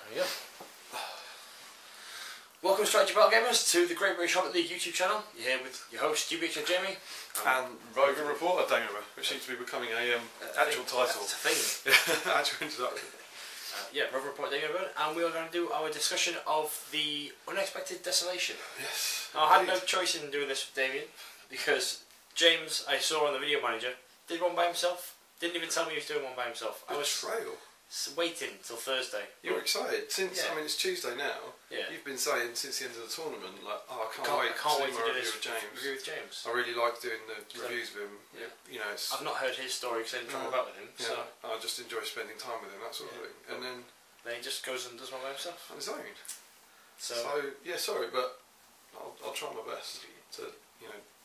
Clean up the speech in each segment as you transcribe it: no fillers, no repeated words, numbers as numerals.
There we go. Welcome, Strategy Wargamers, to the Great British Hobbit League YouTube channel. You're here with your host, GBHL Jamie. And Roving reporter, Damian, which seems to be becoming a actual title. It's a thing. Actual introduction. Yeah, Roving reporter, Damian, and we are going to do our discussion of the Unexpected Desolation. Yes. Now, I had no choice in doing this with Damian, because James, I saw on the video manager, did one by himself. Didn't even tell me he was doing one by himself. I was waiting till Thursday. You were excited since I mean it's Tuesday now. Yeah. You've been saying since the end of the tournament, like, oh, I can't wait to do this review with James. I really like doing the reviews with him. Yeah. You know, I've not heard his story because I didn't travel about with him. Yeah. So I just enjoy spending time with him, that sort of thing. And then he just goes and does one by himself. On his own. So yeah, sorry, but I'll try my best to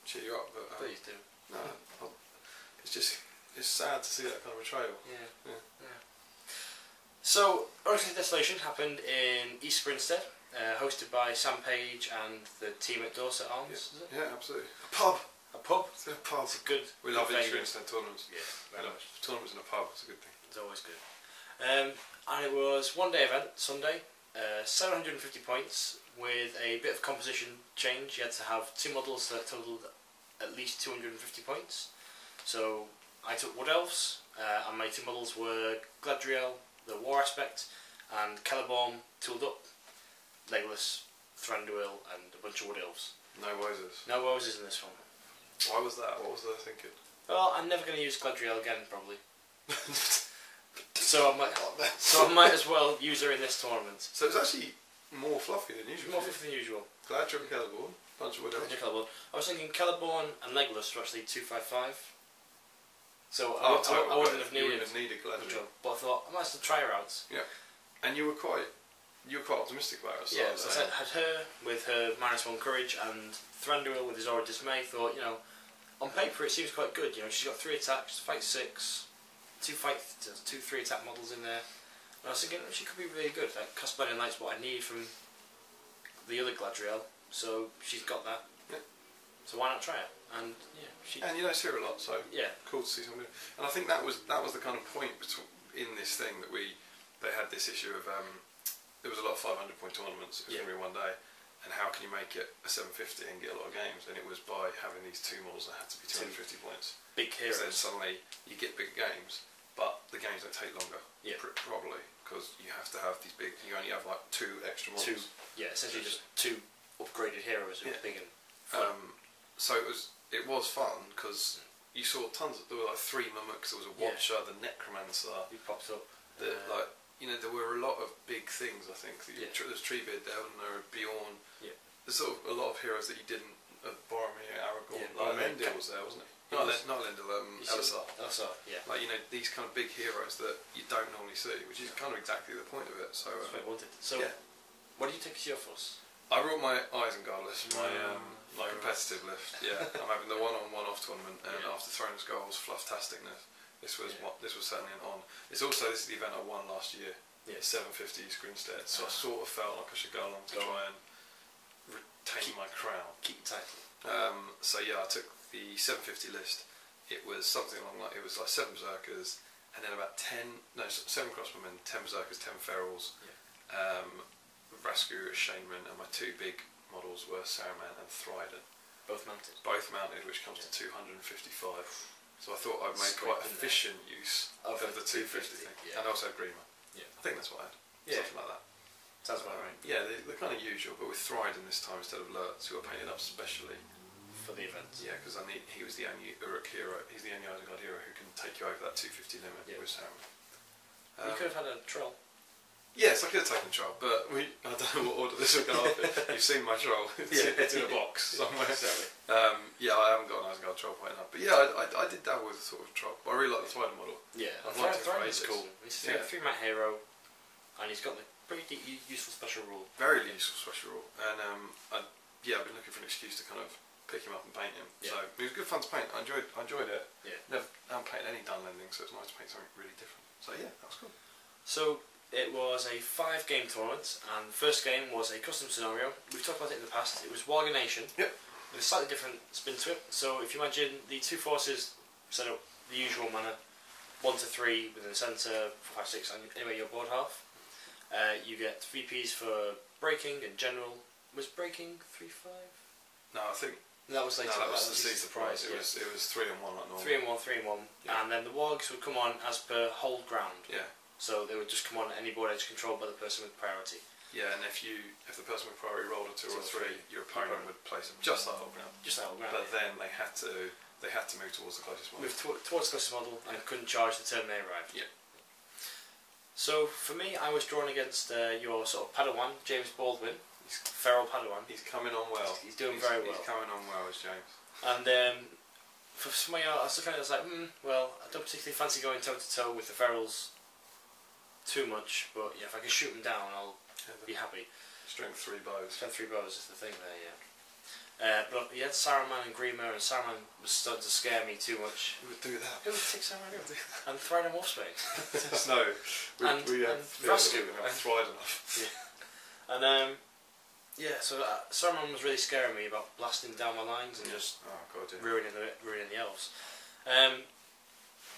cheer you up. But please do. No, it's sad to see that kind of betrayal. Yeah. So, Unexpected Desolation happened in East Grinstead, hosted by Sam Page and the team at Dorset Arms. Yeah, is it? Yeah, absolutely. A pub. A pub. It's a pub. It's good. We love East Grinstead tournaments. Yeah, very much. Tournaments in a pub. It's a good thing. It's always good. And it was one-day event, Sunday. 750 points with a bit of composition change. You had to have two models that totaled at least 250 points. So I took Wood Elves, and my two models were Gladriel, the War Aspect, and Celeborn tooled up, Legolas, Thranduil, and a bunch of Wood Elves. No Wozers. No Wozers in this one. Why was that? What was they thinking? Well, I'm never going to use Gladriel again, probably. so I might as well use her in this tournament. So it's actually more fluffy than usual. More fluffy than usual. Gladriel and Celeborn, bunch of Wood Elves. I was thinking Celeborn and Legolas were actually 255. So I wouldn't have needed Gladriel, but I thought I might as well try her out. Yeah, and you were quite optimistic about her. Yeah, so I had her with her -1 courage and Thranduil with his aura dismay. Thought, on paper it seems quite good. She's got 3 attacks, fight 6, 2 3 attack models in there. And I was thinking she could be really good. Like Cosplay Knight's what I need from the other Gladriel, so she's got that. Yeah. So why not try it? And and you don't see her a lot, so yeah, cool to see somebody. And I think that was the kind of point in this thing that they had this issue of there was a lot of 500-point tournaments. It was going to be one day, and how can you make it a 750 and get a lot of games? And it was by having these 2 models that had to be 250 points. Big heroes. Then suddenly you get big games, but the games don't take longer. Yeah. Probably because you have to have these big. You only have like 2 extra models. Essentially just 2 upgraded heroes who are big and fun. So it was fun because you saw tons. There were like 3 mimics. There was a Watcher, the Necromancer. He popped up. There were a lot of big things. I think there's Treebeard, Eldner, Bjorn. Yeah. There's sort of a lot of heroes that you didn't. Boromir, Aragorn. Elendil was there, wasn't he? Not Elendil. Elisar. Elisar. Yeah. These kind of big heroes that you don't normally see, which is kind of exactly the point of it. So that's what I wanted. So what do you take as your fuss? I brought my Isengard list, my competitive list. Yeah, I'm having the one-on-one-off tournament, and after Thrones Goals, Flufftasticness. This was certainly an on. This is the event I won last year. Yeah, 750 East Grinstead. So I sort of felt like I should go along to try and retain my crown. Keep the title. So yeah, I took the 750 list. It was something along it was like 7 Berserkers, and then about 7 Crossbowmen, 10 Berserkers, 10 Ferals. Yeah. Rascu, Shaneman, and my 2 big models were Saruman and Thryden. Both mounted? Both mounted, which comes to 255. So I thought I'd make quite efficient use of the 250 thing. Yeah. And I also had Grima. Yeah. I think that's what I had. Yeah. Something like that. Sounds about right. Yeah, they're kind of usual, but with Thryden this time instead of Lurtz, who are painted up specially. For the event. Yeah, because he was the only Uruk hero, he's the only Isengard hero who can take you over that 250 limit with Saruman. You could have had a troll. Yes, I could have taken a troll, but I don't know what order this would go up in. You've seen my troll. It's in a box somewhere. Exactly. Yeah, I haven't got an Isengard troll point up. But yeah, I did dabble with a sort of troll. But I really like the Thryden model. Yeah, Thryden's cool. He's a 3-mat hero, and he's got the pretty useful special rule. Very useful special rule. And I've been looking for an excuse to kind of pick him up and paint him. Yeah. So it was good fun to paint. I enjoyed it. Yeah. I haven't painted any Dunlending, so it's nice to paint something really different. So yeah, that was cool. So it was a 5-game tournament, and the first game was a custom scenario. We've talked about it in the past. It was Warga Nation. Yep. With a slightly different spin to it. So if you imagine the 2 forces set up the usual manner, 1 to 3 within the centre, 4, 5, 6, and anyway your board half. You get 3Ps for breaking and general. Was breaking 3-5? No, I think That was later. no, that was the Seas of Prize. Yeah. It was 3 and 1 like normal. 3 and 1, 3 and 1, Yeah. and then the wargs would come on as per hold ground. Yeah. So they would just come on at any board edge controlled by the person with priority. Yeah, and if the person with priority rolled a 2 or 3, your opponent would place them just that hold ground. Just that hold ground. But then they had to move towards the closest model. Move towards the closest model and couldn't charge the turn they arrived. Yeah. So for me, I was drawn against your sort of Padawan, James Baldwin. He's feral Padawan. He's coming on well. He's doing very well. He's coming on well, as James. And for some way, I was looking at it, I was like, well, I don't particularly fancy going toe to toe with the ferals too much, but yeah, if I can shoot them down, I'll be happy. Strength 3 bows. Strength 3 bows is the thing there, yeah. But you had Saruman and Grima, and Saruman was starting to scare me too much. Who would do that? Who would take Saruman and Thryden and Wolfsbane? No. And Vrasku. We have Thryden enough. Yeah. And yeah, so Saruman was really scaring me about blasting down my lines and just ruining the elves.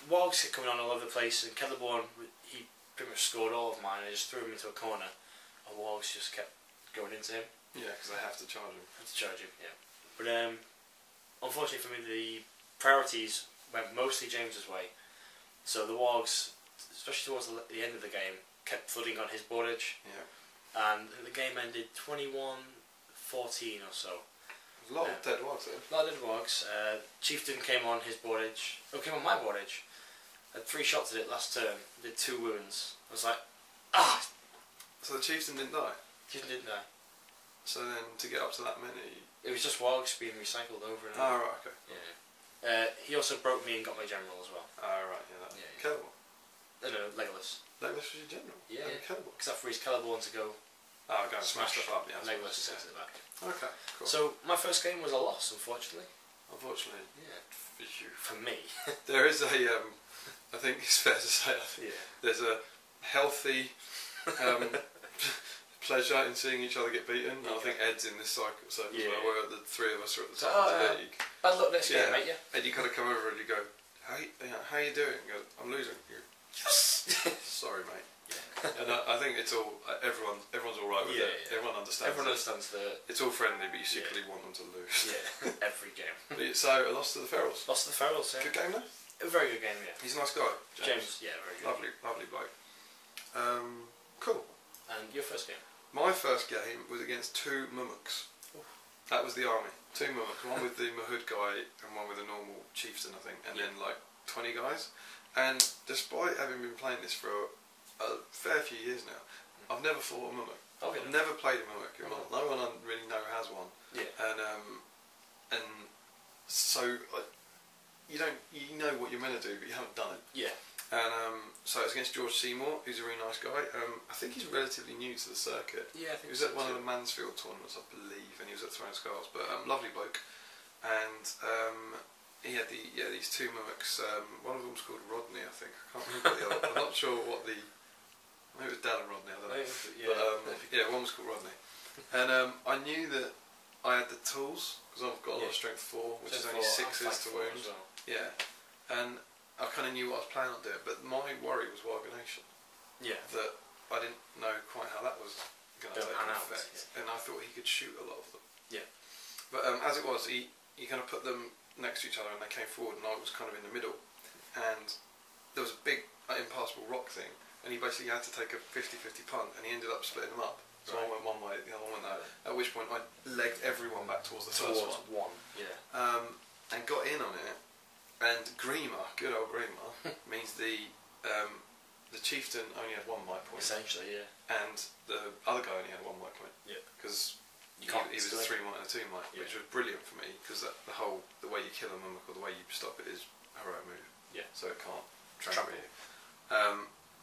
Wargs kept coming on all over the place, and Celeborn, he pretty much scored all of mine. I just threw him into a corner, and Wargs just kept going into him. Yeah, because they have to charge him. Have to charge him, yeah. But unfortunately for me, the priorities went mostly James's way. So the Wargs, especially towards the end of the game, kept flooding on his board edge. Yeah. And the game ended 21-14 or so. There's a lot of dead wargs there. A lot of dead wargs. Chieftain came on his board edge. Oh, came on my board edge. Had 3 shots at it last turn. Did 2 wounds. I was like, ah! So the Chieftain didn't die? Chieftain didn't die. So then to get up to that many... It was just wargs being recycled over and over. Oh, right, okay. Yeah. He also broke me and got my general as well. Oh, right, yeah. Yeah. Celeborn? No, Legolas. Legolas was your general? Yeah. Celeborn? Because that frees Celeborn to go... Oh, go and smash stuff up, yeah. Legolas to it back. Okay, cool. So, my first game was a loss, unfortunately. Unfortunately. Yeah. For you. For me. There is a, I think it's fair to say, there's a healthy pleasure in seeing each other get beaten. Yeah. I think Ed's in this cycle as well, where the 3 of us are at the top of the league. Bad luck next game, mate, yeah. Ed, you kind of come over and you go, how you doing? You go, I'm losing. You go, yes! Sorry, mate. Yeah. And I think it's all, everyone's alright with it. Yeah. Everyone understands it's all friendly, but you secretly want them to lose. Yeah, every game. So, a loss to the Ferals. Lost to the Ferals, yeah. Good game, though? A very good game, yeah. He's a nice guy, James, yeah, very good. Lovely bloke. Cool. And your first game? My first game was against 2 mummuks. That was the army. 2 mummuks, one with the Mahood guy and one with a normal chieftain, I think, and then like 20 guys. And despite having been playing this for a fair few years now, I've never fought a mummuk. I've never played a mummuk. No one I really know has one. Yeah. And so you know what you're meant to do, but you haven't done it. Yeah. And so it was against George Seymour, who's a really nice guy. I think he's relatively new to the circuit. Yeah, I think he was at one of the Mansfield tournaments, I believe, and he was at Throne Skulls. But lovely bloke. And he had these 2 mummuks. One of them was called Rodney, I think. I can't remember the other. I'm not sure what the. Maybe it was Dan and Rodney. I don't know. But one was called Rodney. And I knew that I had the tools because I've got a lot of strength 4, which is only 6s to wound. Well. Yeah, and I kind of knew what I was planning on doing, but my worry was Warganation. Yeah. That I didn't know quite how that was going to take effect, and I thought he could shoot a lot of them. Yeah. But as it was, he kind of put them next to each other, and they came forward, and I was kind of in the middle, and there was a big impassable rock thing, and he basically had to take a 50-50 punt, and he ended up splitting them up. So I went one way, the other one went that. At which point I legged everyone back towards the first one. Yeah. And got in on it. And Grima, good old Grima, means the chieftain only had 1 might point. Essentially, yeah. And the other guy only had 1 might point. Yeah. Because he was a 3 might and a 2 might, which was brilliant for me because the way you kill a mummock or the way you stop it is a heroic move. Yeah. So it can't trample you.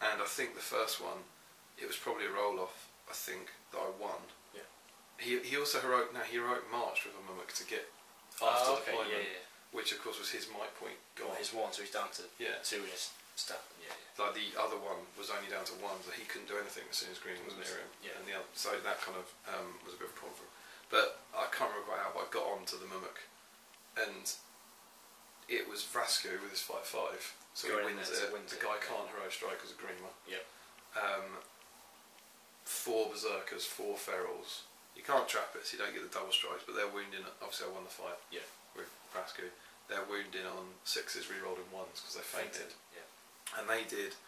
And I think the first one, it was probably a roll off. I think that I won. Yeah. He also heroic marched with a mummock to get faster deployment, which of course was his might point gone. His 1, so he's down to 2 in his stat. Yeah. Like the other one was only down to 1, so he couldn't do anything as soon as Green was near him. Yeah. And the other, so that kind of was a bit of a problem for him. But I can't remember quite how, but I got on to the mummock, and it was Vrasku with his 5/5. So he wins it. The guy can't heroic strike as a Greener. Yep. 4 berserkers, 4 ferals. You can't trap it, so you don't get the double strikes, but they're wounding. Obviously, I won the fight. Yeah. With Rascu. They're wounding on 6s, re-rolled in 1s because they fainted. Yeah. And they did,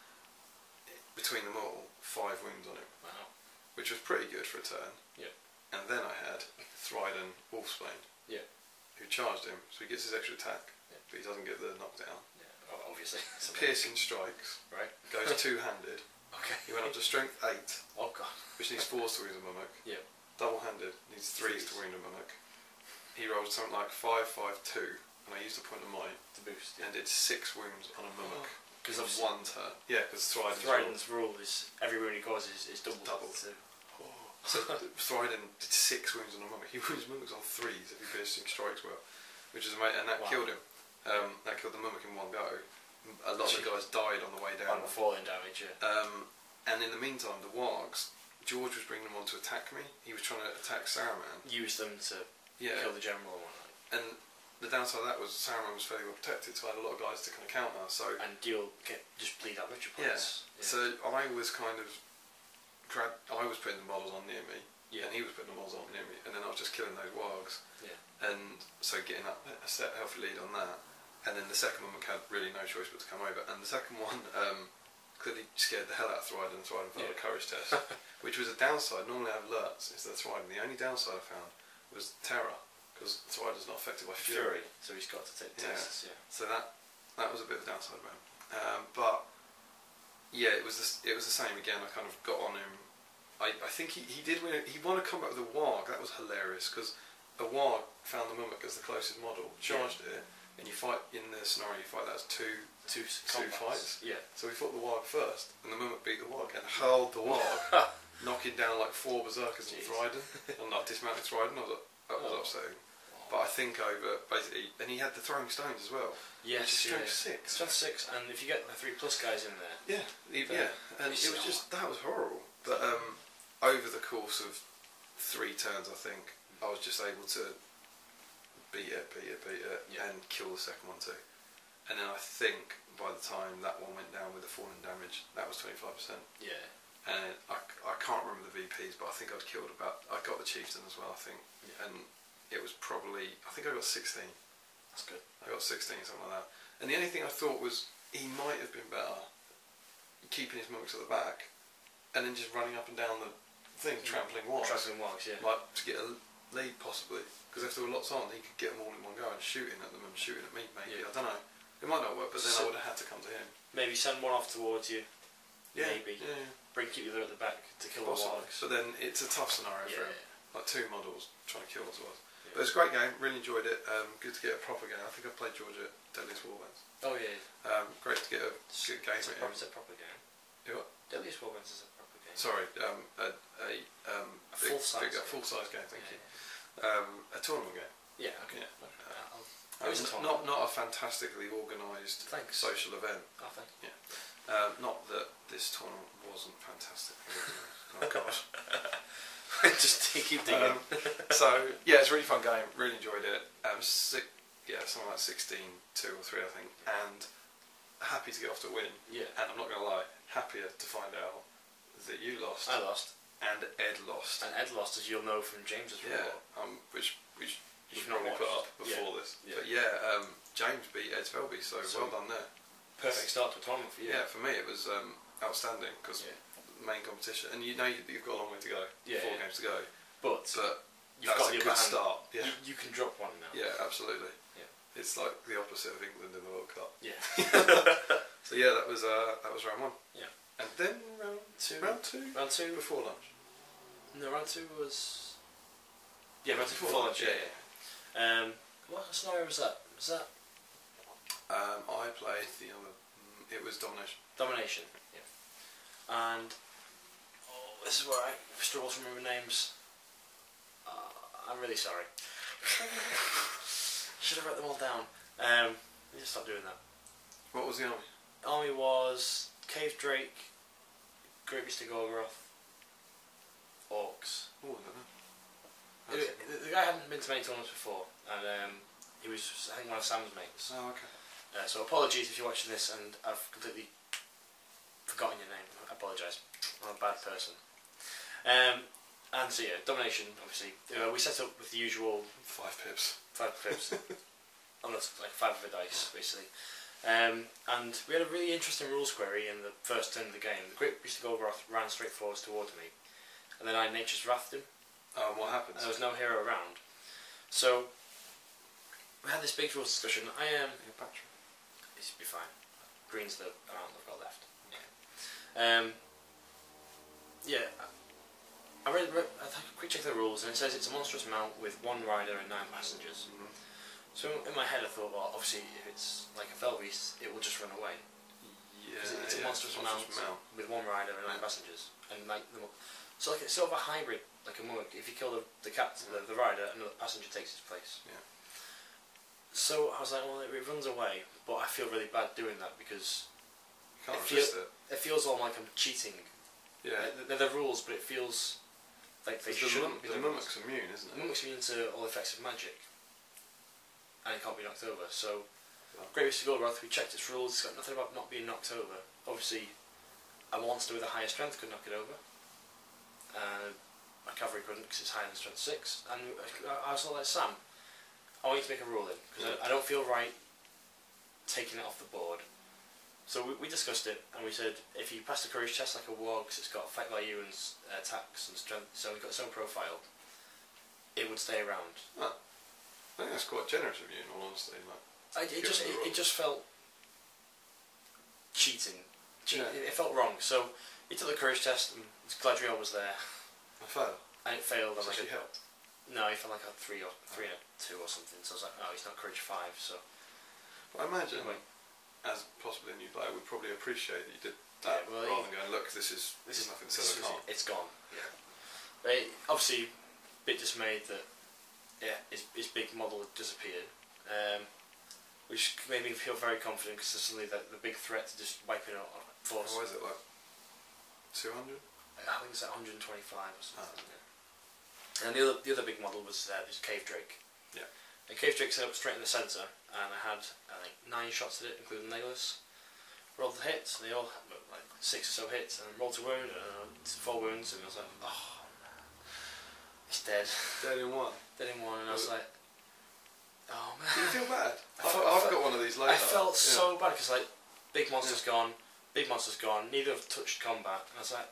between them all, 5 wounds on him. Wow. Which was pretty good for a turn. Yeah. And then I had Thryden Wolfsbane. Yeah. Who charged him, so he gets his extra attack, but he doesn't get the knockdown. Yeah. Obviously. Piercing strikes. Right. Goes 2-handed. Okay. He went up to strength 8. Oh god. Which needs 4s to wound a mimic. Yeah. Double-handed needs 3s to wound a mimic. He rolled something like 5-5-2, and I used a point of might to boost. and did 6 wounds on a mimic. Because of 1 turn. Yeah, because Thryden's rule is every wound he causes is double. So Thryden did 6 wounds on a mimic. He wounds mimics on 3s if he piercing strikes well, which is amazing, and that killed him. That killed the mimic in 1 go. A lot of the guys died on the way down. On the falling damage, yeah. And in the meantime, the wargs, George was bringing them on to attack me. He was trying to attack Saruman. Use them to kill the general and whatnot. And the downside of that was Saruman was fairly well protected, so I had a lot of guys to kind of counter. So and you'll just bleed out richer points. Yeah. So I was kind of I was putting the models on near me, and he was putting the models on near me, and then I was just killing those wargs. Yeah. And so getting up a set healthy lead on that. And then the second one had really no choice but to come over. And the second one clearly scared the hell out of Thryden, and Thryden failed a courage test, which was a downside. Normally I have alerts instead of Thryden. The only downside I found was terror, because Thryden's not affected by fury. So he's got to take tests. Yeah. So that was a bit of a downside about him. But yeah, it was the same again. I kind of got on him. I think he did win. He won a combat with a warg. That was hilarious because a warg found the mimic as the closest model, charged it. And you fight, in the scenario you fight, that's two fights. Yeah. So we fought the warg first, and the mimic beat the warg and hurled the warg, knocking down like 4 berserkers and Thryden, and like dismounting Thryden. That was upsetting. But I think over, basically, and he had the throwing stones as well. Yes, which is strength 6. Strength 6, and if you get the 3+ guys in there. Yeah, and it was just, that was horrible. But over the course of 3 turns, I think, I was just able to beat it, and kill the second one too. And then I think by the time that one went down with the falling damage, that was 25%. Yeah. And I can't remember the VPs, but I think I'd killed I got the chieftain as well, I think. Yeah. And it was probably, I think I got 16. That's good. I got 16, something like that. And the only thing I thought was, he might have been better keeping his mimics at the back, and then just running up and down the thing, trampling wargs. Trampling wargs, yeah. Like, to get a lead possibly. Because if there were lots on, he could get them all in one go and shooting at them and shooting at me, maybe. I don't know. It might not work, but then I would have had to come to him. Maybe send one off towards you. Yeah. Maybe. Yeah. Keep the other at the back to kill the wargs. But then it's a tough scenario for him. Like 2 models trying to kill as well. Yeah. But it's a great game, really enjoyed it. Good to get a proper game. I think I played George at Deadliest Warbands. Oh yeah. Great to get a good game at him. It's a proper game. What? Deadliest Warbands is a proper game. Sorry, a full-size game, thank you. A tournament game. Yeah, okay. Yeah. Not a fantastically organised social event. Oh, thank you. Yeah. Not that this tournament wasn't fantastically organised. Oh gosh. Just keep digging. So yeah, it's a really fun game. Really enjoyed it. Something like 16-2 or 3, I think. And happy to get off to a win. Yeah. And I'm not going to lie, happier to find out that you lost. I lost. And Ed lost. And Ed lost, as you'll know from James's report. Which you should probably put up before this. Yeah. But James beat Ed Felby, so well done there. Perfect start to a tournament for you. Yeah, for me it was outstanding, because main competition, and you know you've got a long way to go, 4 games to go. But you've got a good start. Yeah. You can drop one now. Yeah, absolutely. Yeah. It's like the opposite of England in the World Cup. Yeah. So yeah, that was round 1. Yeah. And then round 2. Round 2 before lunch. No, round 2 was. Yeah, round 2 before lunch. Yeah. What scenario was that? I played the other. It was Domination. Domination. Yeah. And this is where I struggle to remember names. I'm really sorry. Should have wrote them all down. Let me just stop doing that. What was the army? Army was Cave Drake, Great Beast of Gorgoroth, Orcs. Oh, I don't know. The guy hadn't been to many tournaments before, and he was, I think, one of Sam's mates. Oh, okay. So apologies if you're watching this and I've completely forgotten your name. I apologise. I'm a bad person. And so yeah, domination. Obviously, we set up with the usual 5 pips. 5 pips. Almost like 5 of a dice, basically. And we had a really interesting rules query in the first turn of the game. The Great Beast of Golgoroth ran straight forwards towards me, and then I Nature's Wrathed him. What happens? And there was no hero around. So we had this big rules discussion. It should be fine. Green's the amount I've got left. Yeah. I had a quick check of the rules, and it says it's a monstrous mount with 1 rider and 9 passengers. So in my head I thought, well, obviously if it's like a fell beast, it will just run away. Yeah, it's a monstrous mount with 1 rider and 9 passengers, and like so like it's sort of a hybrid, like a mummock. If you kill the captain, the rider, another passenger takes his place. Yeah. So I was like, well, it runs away, but I feel really bad doing that because you can't resist it. It feels all like I'm cheating. Yeah. They're the rules, but it feels like they shouldn't be. The mummock's immune, isn't it? The mummock's immune to all effects of magic, and it can't be knocked over. So, Great Beast of Golgoroth, we checked its rules. It's got nothing about not being knocked over. Obviously, a monster with a higher strength could knock it over. My cavalry couldn't because it's higher than strength 6. And I was like, Sam, I want you to make a ruling because I don't feel right taking it off the board. So we discussed it, and we said if you pass the courage test like a warg, because it's got fight value and attacks and strength, so it's got its own profile, it would stay around. I think that's quite generous of you, in all honesty. It just felt cheating. Yeah. It felt wrong. So he took the courage test, and Gladriel was there. I failed. And it failed. So she helped. No, he felt like a 3 and a 2 or something. So I was like, oh, he's not courage 5. So. But I imagine. Anyway, as possibly a new player, would probably appreciate that you did that rather than going, look, this is nothing says I can't. It's gone. Yeah. But obviously, a bit dismayed that his big model had disappeared, which made me feel very confident because suddenly the big threat to just wiping out force. What is it, like 200? I think it's at 125 or something. Yeah. And the other big model was this Cave Drake. Yeah. And Cave Drake set up straight in the centre, and I had I think 9 shots at it, including Legolas. Rolled the hits, and they all had like 6 or so hits, and rolled a wound, and 4 wounds, and I was like, oh man, it's dead. Dead in 1. Dead in 1, and I was like, oh man. Do you feel bad? I've got one of these later. I felt so bad because like big monster's gone, neither have touched combat, and I was like,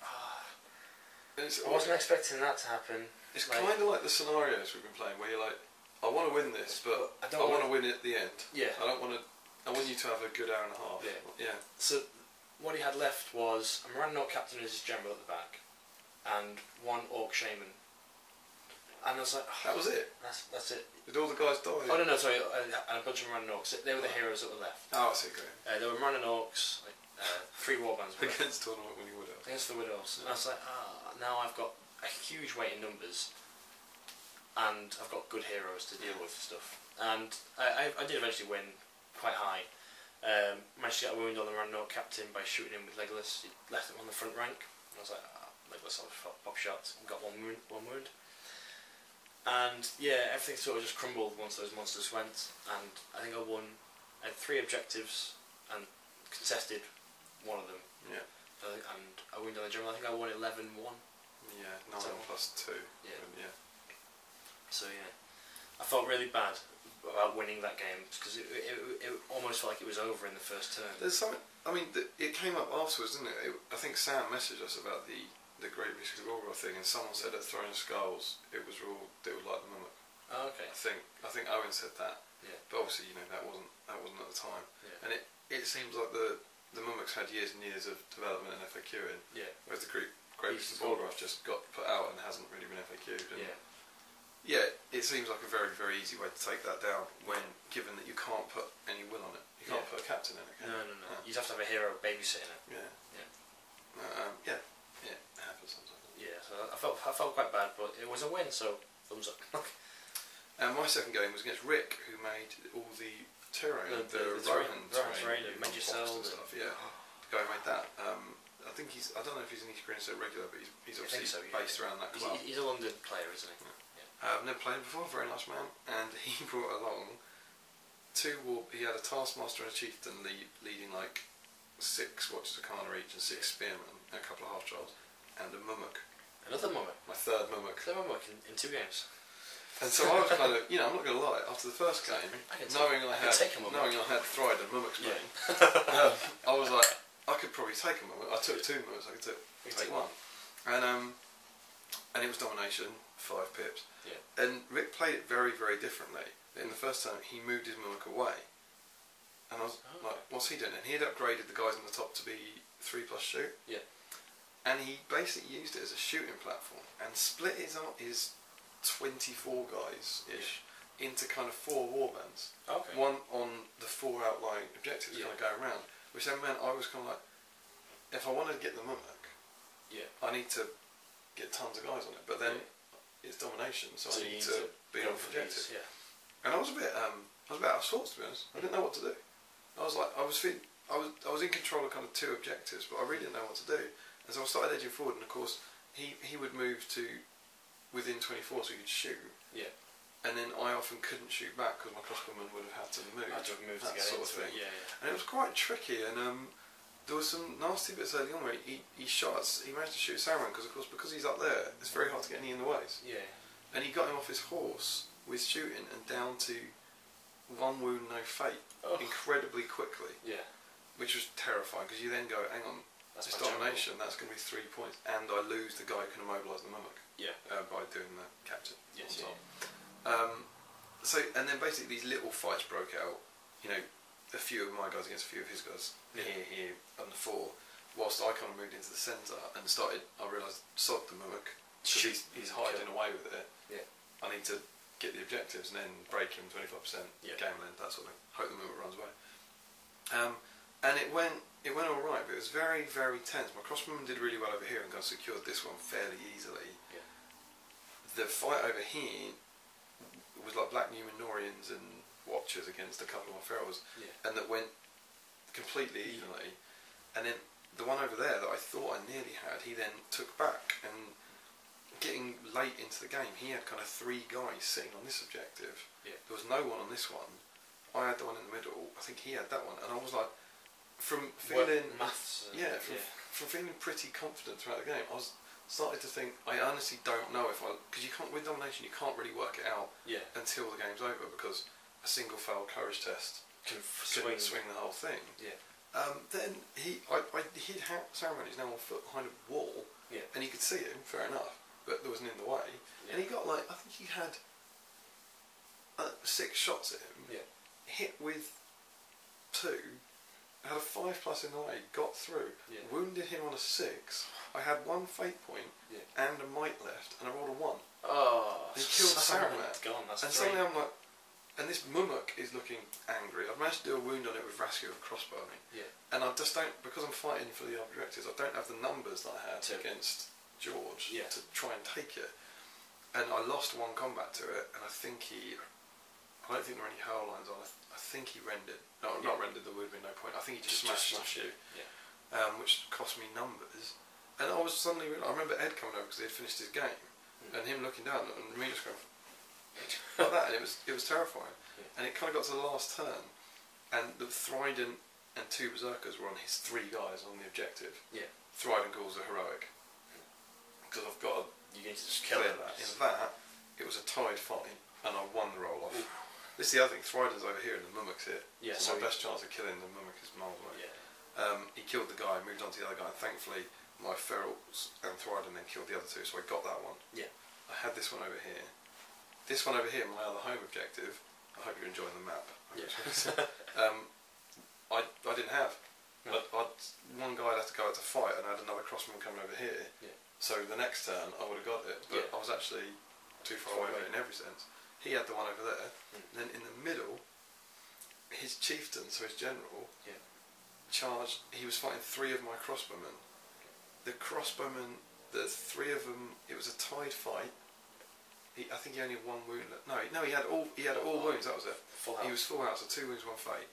I wasn't expecting that to happen. It's kind of like the scenarios we've been playing, where you're like, I want to win this, but I want to win it at the end. Yeah. I want you to have a good hour and a half. Yeah. So what he had left was a Moranno captain as his general at the back, and 1 orc shaman. And I was like, that was it. That's it. Did all the guys die? Oh no, sorry, and a bunch of Moranno orcs. They were the heroes that were left. Oh, I see. Great. There were Moranno orcs, like 3 warbands against tournament winning widows. Against the widows, and I was like, now I've got a huge weight in numbers. And I've got good heroes to deal with stuff. And I did eventually win quite high. Managed to get a wound on the Randall captain by shooting him with Legolas. He left him on the front rank. And I was like, Legolas, I'll pop shots. And got one wound. And yeah, everything sort of just crumbled once those monsters went. And I think I won. I had 3 objectives and contested one of them. Yeah. And I wound on the general. I think I won 11-1. Yeah, 9 plus 2. Yeah. So yeah, I felt really bad about winning that game because it almost felt like it was over in the first turn. There's something. I mean, it came up afterwards, didn't it? I think Sam messaged us about the Great Beast of Golgoroth thing, and someone said at Throne of Skulls it was like the mummock. Oh, okay. I think Owen said that. Yeah. But obviously, that wasn't at the time. Yeah. And it seems like the mummocks had years and years of development and FAQing. Yeah. Whereas the Great Beast of Golgoroth just got put out and hasn't really been FAQ'd. Yeah. Yeah, it seems like a very, very easy way to take that down when, given that you can't put any will on it. You can't put a captain in it, can you? No. You'd have to have a hero babysitting it. Yeah. It happens sometimes. Yeah, so I felt quite bad, but it was a win, so thumbs up. And my second game was against Rick, who made all the terrain, the Rohan terrain, Magicel and stuff. Yeah, the guy who made that. I think I don't know if he's an East Greenset regular, but he's obviously based around that club. He's a London player, isn't he? I've never played him before, very nice man, and he brought along 2 he had a Taskmaster and a Chieftain leading like 6 Watchers of Kana each and 6 Spearmen and a couple of half-trolls, and a Mummock. Another Mummock? third mimic. Third mimic in 2 games. And so I was kind of, I'm not going to lie, after the first game, knowing I had Thride and Mimics playing, I was like, I could probably take a Mimic. I took 2 Mimics, I could take one. And it was domination, 5 pips. Yeah. And Rick played it very, very differently. In the first time, he moved his Mimic away. And I was like, what's he doing? And he had upgraded the guys on the top to be 3+ shoot. Yeah. And he basically used it as a shooting platform and split his 24 guys-ish into kind of 4 warbands. Okay. One on the 4 outlying objectives kind of going around, which then meant I was kind of like, if I wanted to get the Mimic, I need to get tons of guys on it. But then it's domination, so I need to be on objective. Yeah. And I was a bit out of sorts, to be honest. I didn't know what to do. I was like, I was in control of kind of 2 objectives, but I really didn't know what to do. And so I started edging forward, and of course he would move to within 24 so he could shoot. Yeah. And then I often couldn't shoot back because my crossbowman would have had to move. I had to move that to get sort into of thing. it. Yeah. And it was quite tricky, and there was some nasty bits early on where he managed to shoot Saruman because he's up there, it's very hard to get any in the ways. Yeah. And he got him off his horse with shooting and down to 1 wound, no fate, incredibly quickly. Yeah. Which was terrifying because you then go, hang on, it's domination, that's going to be 3 points, and I lose the guy who can immobilise the Mimic. Yeah. By doing the capture. Yes. On top. So, and then basically these little fights broke out. A few of my guys against a few of his guys. Here, on the 4. Whilst I kind of moved into the centre and started, I realised, sod the Mimic. He's hiding away with it. Yeah. I need to get the objectives and then break him 25%. Game length, that sort of thing. Hope the Mimic runs away. And it went all right, but it was very, very tense. My crossbowman did really well over here and got secured this one fairly easily. Yeah. The fight over here was like Black Numenorians and Watchers against a couple of my ferals, and that went completely evenly. And then the one over there that I thought I nearly had, he then took back, and getting late into the game, he had kind of 3 guys sitting on this objective. Yeah. There was no one on this one. I had the one in the middle. I think he had that one, and I was like, from feeling from feeling pretty confident throughout the game, I was started to think I honestly don't know if because you can't with domination you can't really work it out until the game's over because a single failed courage test can swing the whole thing. Yeah. Then he'd Saruman is now on foot behind a wall, and you could see him, fair enough, but there wasn't in the way, and he got I think he had 6 shots at him, hit with 2. Had a 5+ in the way, got through, wounded him on a 6. I had 1 fate point and a might left, and I rolled a 1. Oh, he killed Saruman. That's and 3. suddenly I'm like, and this Mimic is looking angry. I've managed to do a wound on it with Rascue with a crossbow. And I just don't, because I'm fighting for the objectives, I don't have the numbers that I had against George to try and take it. And I lost 1 combat to it, and I don't think there were any hurl lines on. I think he rendered. No, not rendered. There would have been no point. I think he just smashed you, which cost me numbers. And I was suddenly. I remember Ed coming over because he had finished his game, and him looking down and me just going like that, and it was terrifying. And it kind of got to the last turn, and the Thriden and 2 berserkers were on his 3 guys on the objective. Thriden calls are heroic because I've got. You need to just kill it. In that, it was a tied fight, and I won the roll off. This is the other thing, Thriden's over here and the Mimic's here. So my best chance of killing the Mimic is miles away. He killed the guy, moved on to the other guy, and thankfully my ferals and Thriden then killed the other 2, so I got that one. I had this one over here. This one over here, my other home objective, I hope you're enjoying the map. I didn't have. But one guy had to go out to fight and I had another crossman coming over here. So the next turn I would have got it, but I was actually too far away in every sense. He had the one over there. Then in the middle, his chieftain, so his general, charged. He was fighting 3 of my crossbowmen. The crossbowmen, the 3 of them, it was a tied fight. I think he only had 1 wound. No, he had all wounds. That was it. He was full out, so 2 wounds, 1 fate.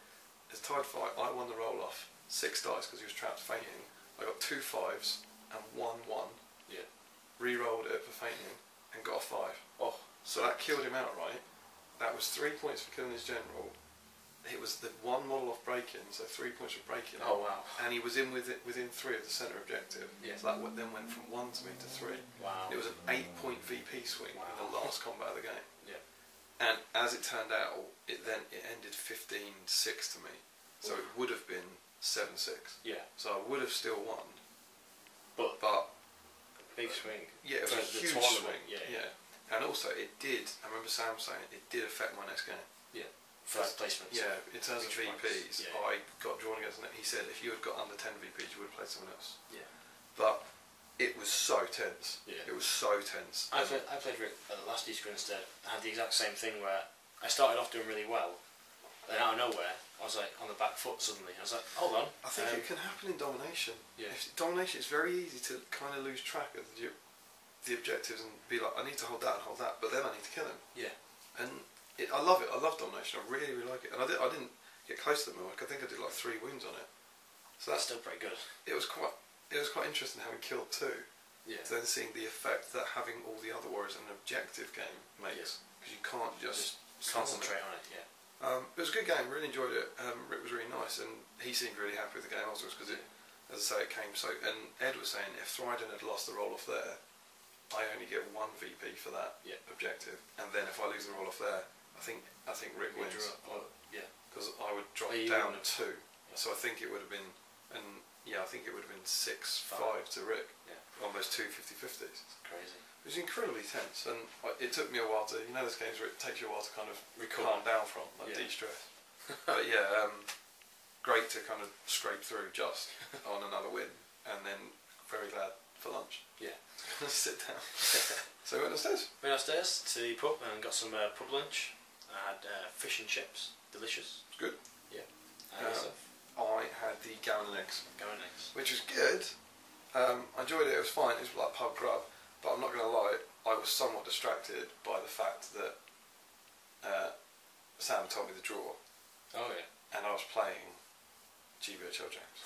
It's a tied fight. I won the roll off. 6 dice because he was trapped fainting. I got 2 5s and 1 1. Re-rolled it for fainting and got a 5. So that killed him outright. That was 3 points for killing his general. It was the 1 model off breaking, so 3 points for breaking. And he was within 3 of the centre objective. So that then went from 1 to me to 3. Wow. It was an 8-point VP swing in the last combat of the game. Yeah. And as it turned out, it ended 15-6 to me. So it would have been 7-6. Yeah. So I would have still won. But big swing. Yeah, it was a huge swing. Yeah. And also it did, I remember Sam saying, it did affect my next game. Yeah. First placements. Yeah, in terms of VPs, yeah. I got drawn against it. He said if you had got under 10 VPs, you would have played someone else. Yeah. But it was so tense. Yeah. It was so tense. I played Rick at the last Easter instead. I had the exact same thing where I started off doing really well, then out of nowhere, I was like on the back foot suddenly. I was like, hold on. I think it can happen in domination. Yeah. Domination, it's very easy to kind of lose track of the objectives and be like, I need to hold that and hold that, but then I need to kill him. Yeah. And I love it. I love domination. I really, really like it. And I didn't get close to the Milk. I think I did like 3 wounds on it. So that's still pretty good. It was quite interesting having killed 2. Yeah. To then seeing the effect that having all the other warriors in an objective game makes, because you can't just concentrate on it. Yeah. It was a good game. Really enjoyed it. Rick was really nice, and he seemed really happy with the game also because as I say, it came so. And Ed was saying if Thryden had lost the roll off there, I only get 1 VP for that objective, and then if I lose the roll off there, I think Rick wins. Yeah. Because I would drop down 2, so I think it would have been, I think it would have been 6-5 to Rick. Yeah. On those 2 50-50s. It's crazy. It was incredibly tense, and it took me a while to, those games where it takes you a while to kind of calm down from, like de-stress. But yeah, great to kind of scrape through just on another win, and then very glad for lunch. Yeah. Sit down. So we went upstairs? Went upstairs to the pub and got some pub lunch. I had fish and chips, delicious. It's good. Yeah. I had the gammon and eggs. Gammon and eggs. Which was good. I enjoyed it, it was fine, it was like pub grub, but I'm not going to lie, I was somewhat distracted by the fact that Sam told me the draw. Oh yeah. And I was playing GBHL James.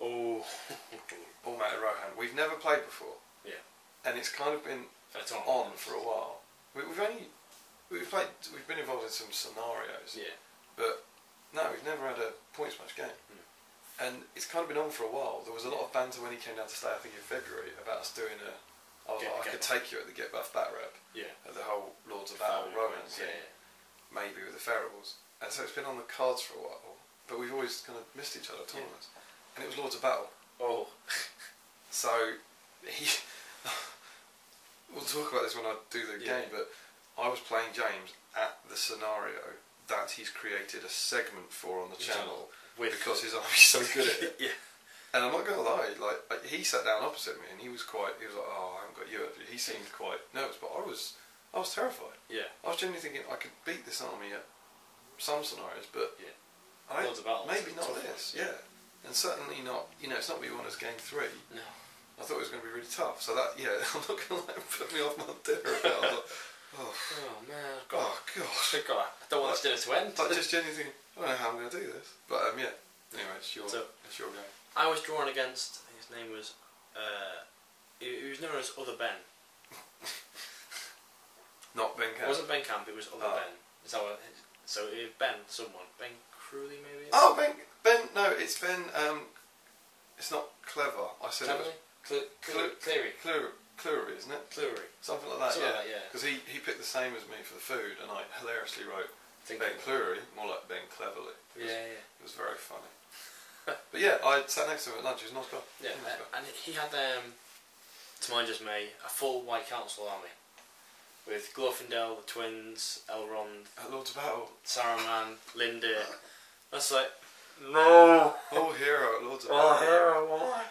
Oh. All Matt and Rohan. We've never played before. Yeah. And it's kind of been on for a while. We've been involved in some scenarios. Yeah. But no, we've never had a points match game. And it's kind of been on for a while. There was a lot of banter when he came down to stay, I think in February, about us doing I could take you at the Get Buff Bat Rep. Yeah. At the whole Lords of Battle Rowing thing. Yeah. Maybe with the Ferals. And so it's been on the cards for a while. But we've always kind of missed each other at tournaments. And it was Lords of Battle. Oh. So we'll talk about this when I do the game, but I was playing James at the scenario that he's created a segment for on the channel because his army's so good at it. Yeah. And I'm not going to lie, like he sat down opposite me and he was like, oh, I haven't got you. He seemed quite nervous, but I was terrified. Yeah. I was genuinely thinking I could beat this army at some scenarios, but maybe not this. Yeah. And certainly not, it's not what you want as game 3. No. I thought it was going to be really tough. So that, I'm not going to let him put me off my dinner a bit. I was like, oh man. Oh gosh. God. I don't want this dinner to end. I just genuinely think, I don't know how I'm going to do this. But yeah. Anyway, it's your game. I was drawn against, I think his name was, he was known as Other Ben. Not Ben Camp? It wasn't Ben Camp, it was Other Ben. So it was Ben someone. Ben Crewley maybe? Oh, Ben, no, it's Ben, it's not Clever. I said Cleverly? Cleary, isn't it? Cleary. Something like that, yeah. Because he picked the same as me for the food, and I hilariously wrote Ben Cleary, more like Ben Cleverly. Yeah. It was very funny. But yeah, I sat next to him at lunch. It was a nice guy. Yeah, and he had, to my dismay, a full White Council army with Glorfindel, the twins, Elrond, Lords of Battle, Saruman, Linda. That's like, no. All hero at Lords of Battle. All hero, why?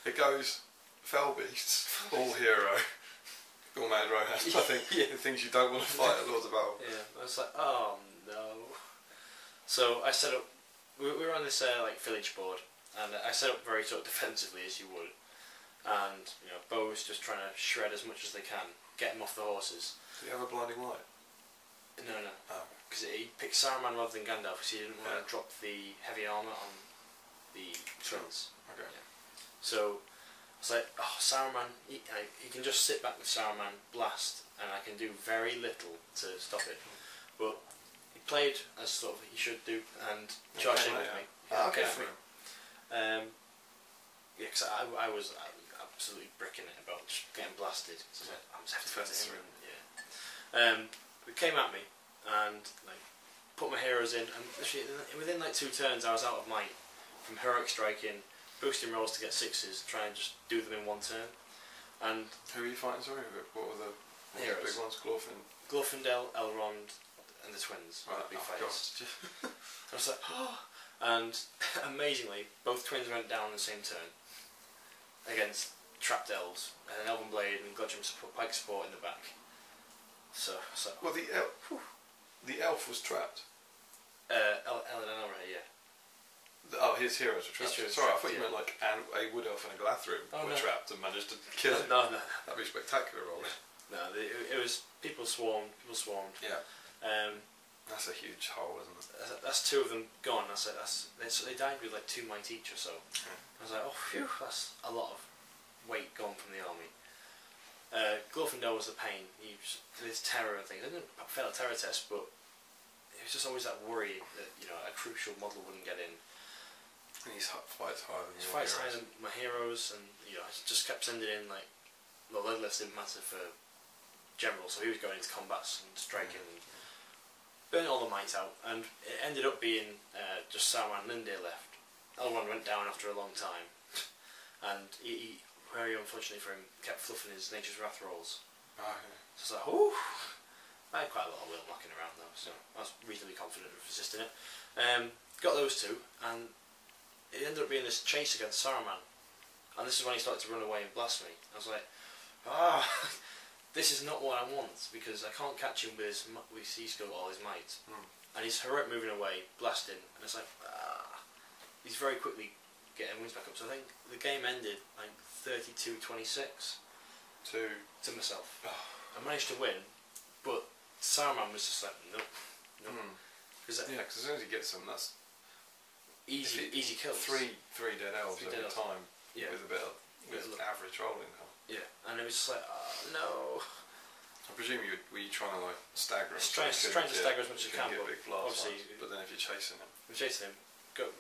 It goes Fell Beasts, all hero, all man Rohan. I think the things you don't want to fight at Lords of Battle. Yeah, I was like, oh no. So I set up. We were on this village board, and I set up very sort of defensively as you would, and Bo's just trying to shred as much as they can, get them off the horses. Do you have a blinding light? No. Because he picked Saruman rather than Gandalf because he didn't want to drop the heavy armour on the twins. Okay. Yeah. So I was like, oh, Saruman, he can just sit back with Saruman, blast, and I can do very little to stop it. But he played as sort of he should do and charged in with me. Okay. Yeah, because I was absolutely bricking it about just getting blasted. So I'm just having to him. It came at me and like put my heroes in, and literally within like 2 turns I was out of might from heroic striking, boosting rolls to get 6s, try and just do them in 1 turn. And who were you fighting? Sorry, what were the big ones? Glorfindel, Elrond, and the twins. Right, big fights. I was like, oh. And amazingly, both twins went down the same turn against trapped elves and an elven blade and Godjam pike support in the back. So well, the elf was trapped. Elenora, yeah. Oh, his heroes were trapped. Sorry, I thought you meant like a wood elf and a Glathrim were trapped and managed to kill him. No. That'd be spectacular, rolling. No, it was people swarmed. Yeah. That's a huge hole, isn't it? That's 2 of them gone. They died with like 2 might each or so. Yeah. I was like, oh phew, that's a lot of weight gone from the army. Glorfindel was the pain. He did his terror and things. I didn't fail a terror test, but it was just always that worry that a crucial model wouldn't get in. And he fights higher than my heroes, and I just kept sending in like the lead list didn't matter for general, so he was going into combats and striking and burning all the might out, and it ended up being just Saruman and Lindir left. Elrond went down after a long time, and he very unfortunately for him kept fluffing his Nature's Wrath rolls. Oh, yeah. So I was like, ooh. I had quite a lot of will knocking around though, so I was reasonably confident of resisting it. Got those 2, and it ended up being this chase against Saruman, and this is when he started to run away and blast me. I was like, this is not what I want, because I can't catch him with he's got all his might. And he's heroic moving away, blasting, and it's like, he's very quickly getting wings back up. So I think the game ended like 32-26 to myself. I managed to win, but Saruman was just like, nope. Because as soon as he gets them, that's easy kills. Three dead elves every time, with a bit of average rolling. Yeah, and it was just like, oh no. I presume were you trying to like stagger him? Trying to stagger as much as you can, but big blast obviously. But then if you're chasing him,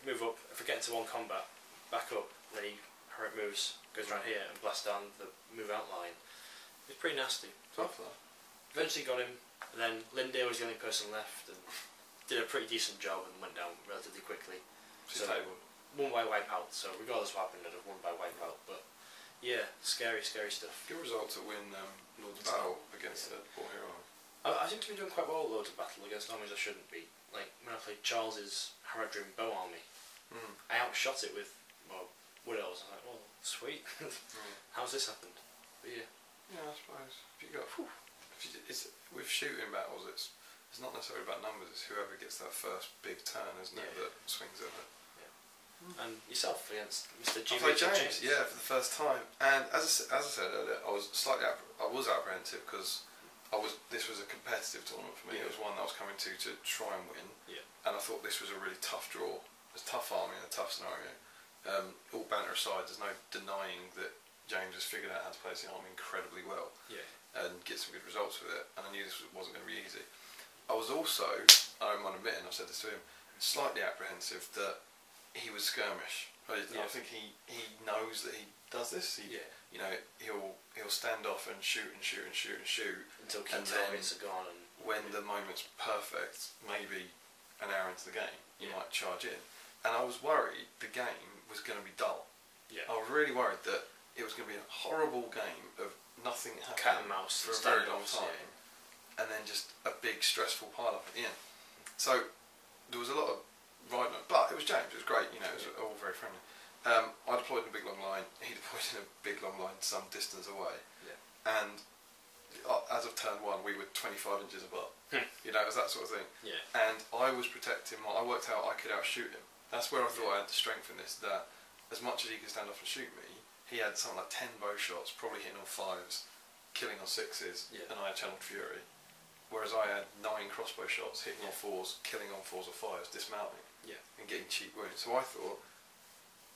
move up. If I get into 1 combat, back up. Then he heroic moves, goes around here and blasts down the move out line. It's pretty nasty. Tough though. Eventually got him, and then Lindir was the only person left, and did a pretty decent job and went down relatively quickly. So won by wipeout. So regardless of what happened, I'd have won by wipeout. But yeah, scary stuff. Good result to win Lord's Battle against the poor hero. I seem to be doing quite well at Lord's Battle against armies I shouldn't be. Like when I played Charles's Haradrim Bow army, I outshot it with wood elves. I was like, well, sweet. How's this happened? But yeah. Yeah, I suppose. With shooting battles, it's not necessarily about numbers. It's whoever gets that first big turn, isn't it, that swings over. And yourself against Mr. GBHL. I played James, for the first time. And as I said earlier, I was apprehensive because this was a competitive tournament for me. It was one that I was coming to try and win. Yeah. And I thought this was a really tough draw, a tough army, and a tough scenario. All banter aside, there's no denying that James has figured out how to play the army incredibly well. Yeah. And get some good results with it. And I knew this wasn't going to be easy. I was also, I don't mind admitting, I've said this to him, slightly apprehensive that he was skirmish. I think he knows that he does this. He'll stand off and shoot until key targets are gone. And when the moment's perfect, maybe an hour into the game, you might charge in. And I was worried the game was going to be dull. Yeah. I was really worried that it was going to be a horrible game of nothing happening cat and mouse for a very long time, and then just a big stressful pile up at the end. So there was a lot of riding on, but it was James. It was great. It was all very friendly. I deployed in a big long line. He deployed in a big long line some distance away. Yeah. And as of turn 1, we were 25 inches apart. It was that sort of thing. Yeah. And I was protecting. I worked out I could outshoot him. That's where I thought I had the strength in this. That as much as he could stand off and shoot me, he had something like 10 bow shots, probably hitting on 5s, killing on 6s, and I had Channeled Fury. Whereas I had 9 crossbow shots, hitting on 4s, killing on 4s or 5s, dismounting, and getting cheap wounds. So I thought,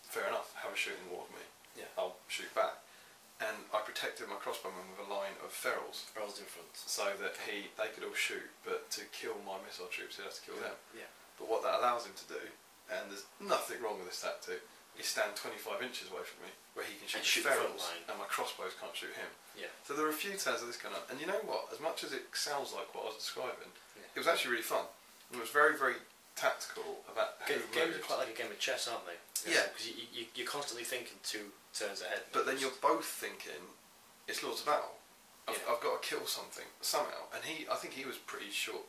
fair enough, have a shooting war with me. Yeah. I'll shoot back. And I protected my crossbowmen with a line of ferals. Ferals in front. So that they could all shoot, but to kill my missile troops, he'd have to kill them. Yeah. But what that allows him to do, and there's nothing wrong with this tactic, is stand 25 inches away from me, where he can shoot the ferals, front line. and my crossbows can't shoot him. Yeah. So there were a few turns of this going on, and you know what? As much as it sounds like what I was describing, Yeah. it was actually really fun. It was very, very tactical about who games are moved. quite like a game of chess, aren't they? Yeah. Because you're constantly thinking 2 turns ahead. But then you're both thinking, it's Lords of Battle. I've got to kill something somehow, and I think he was pretty short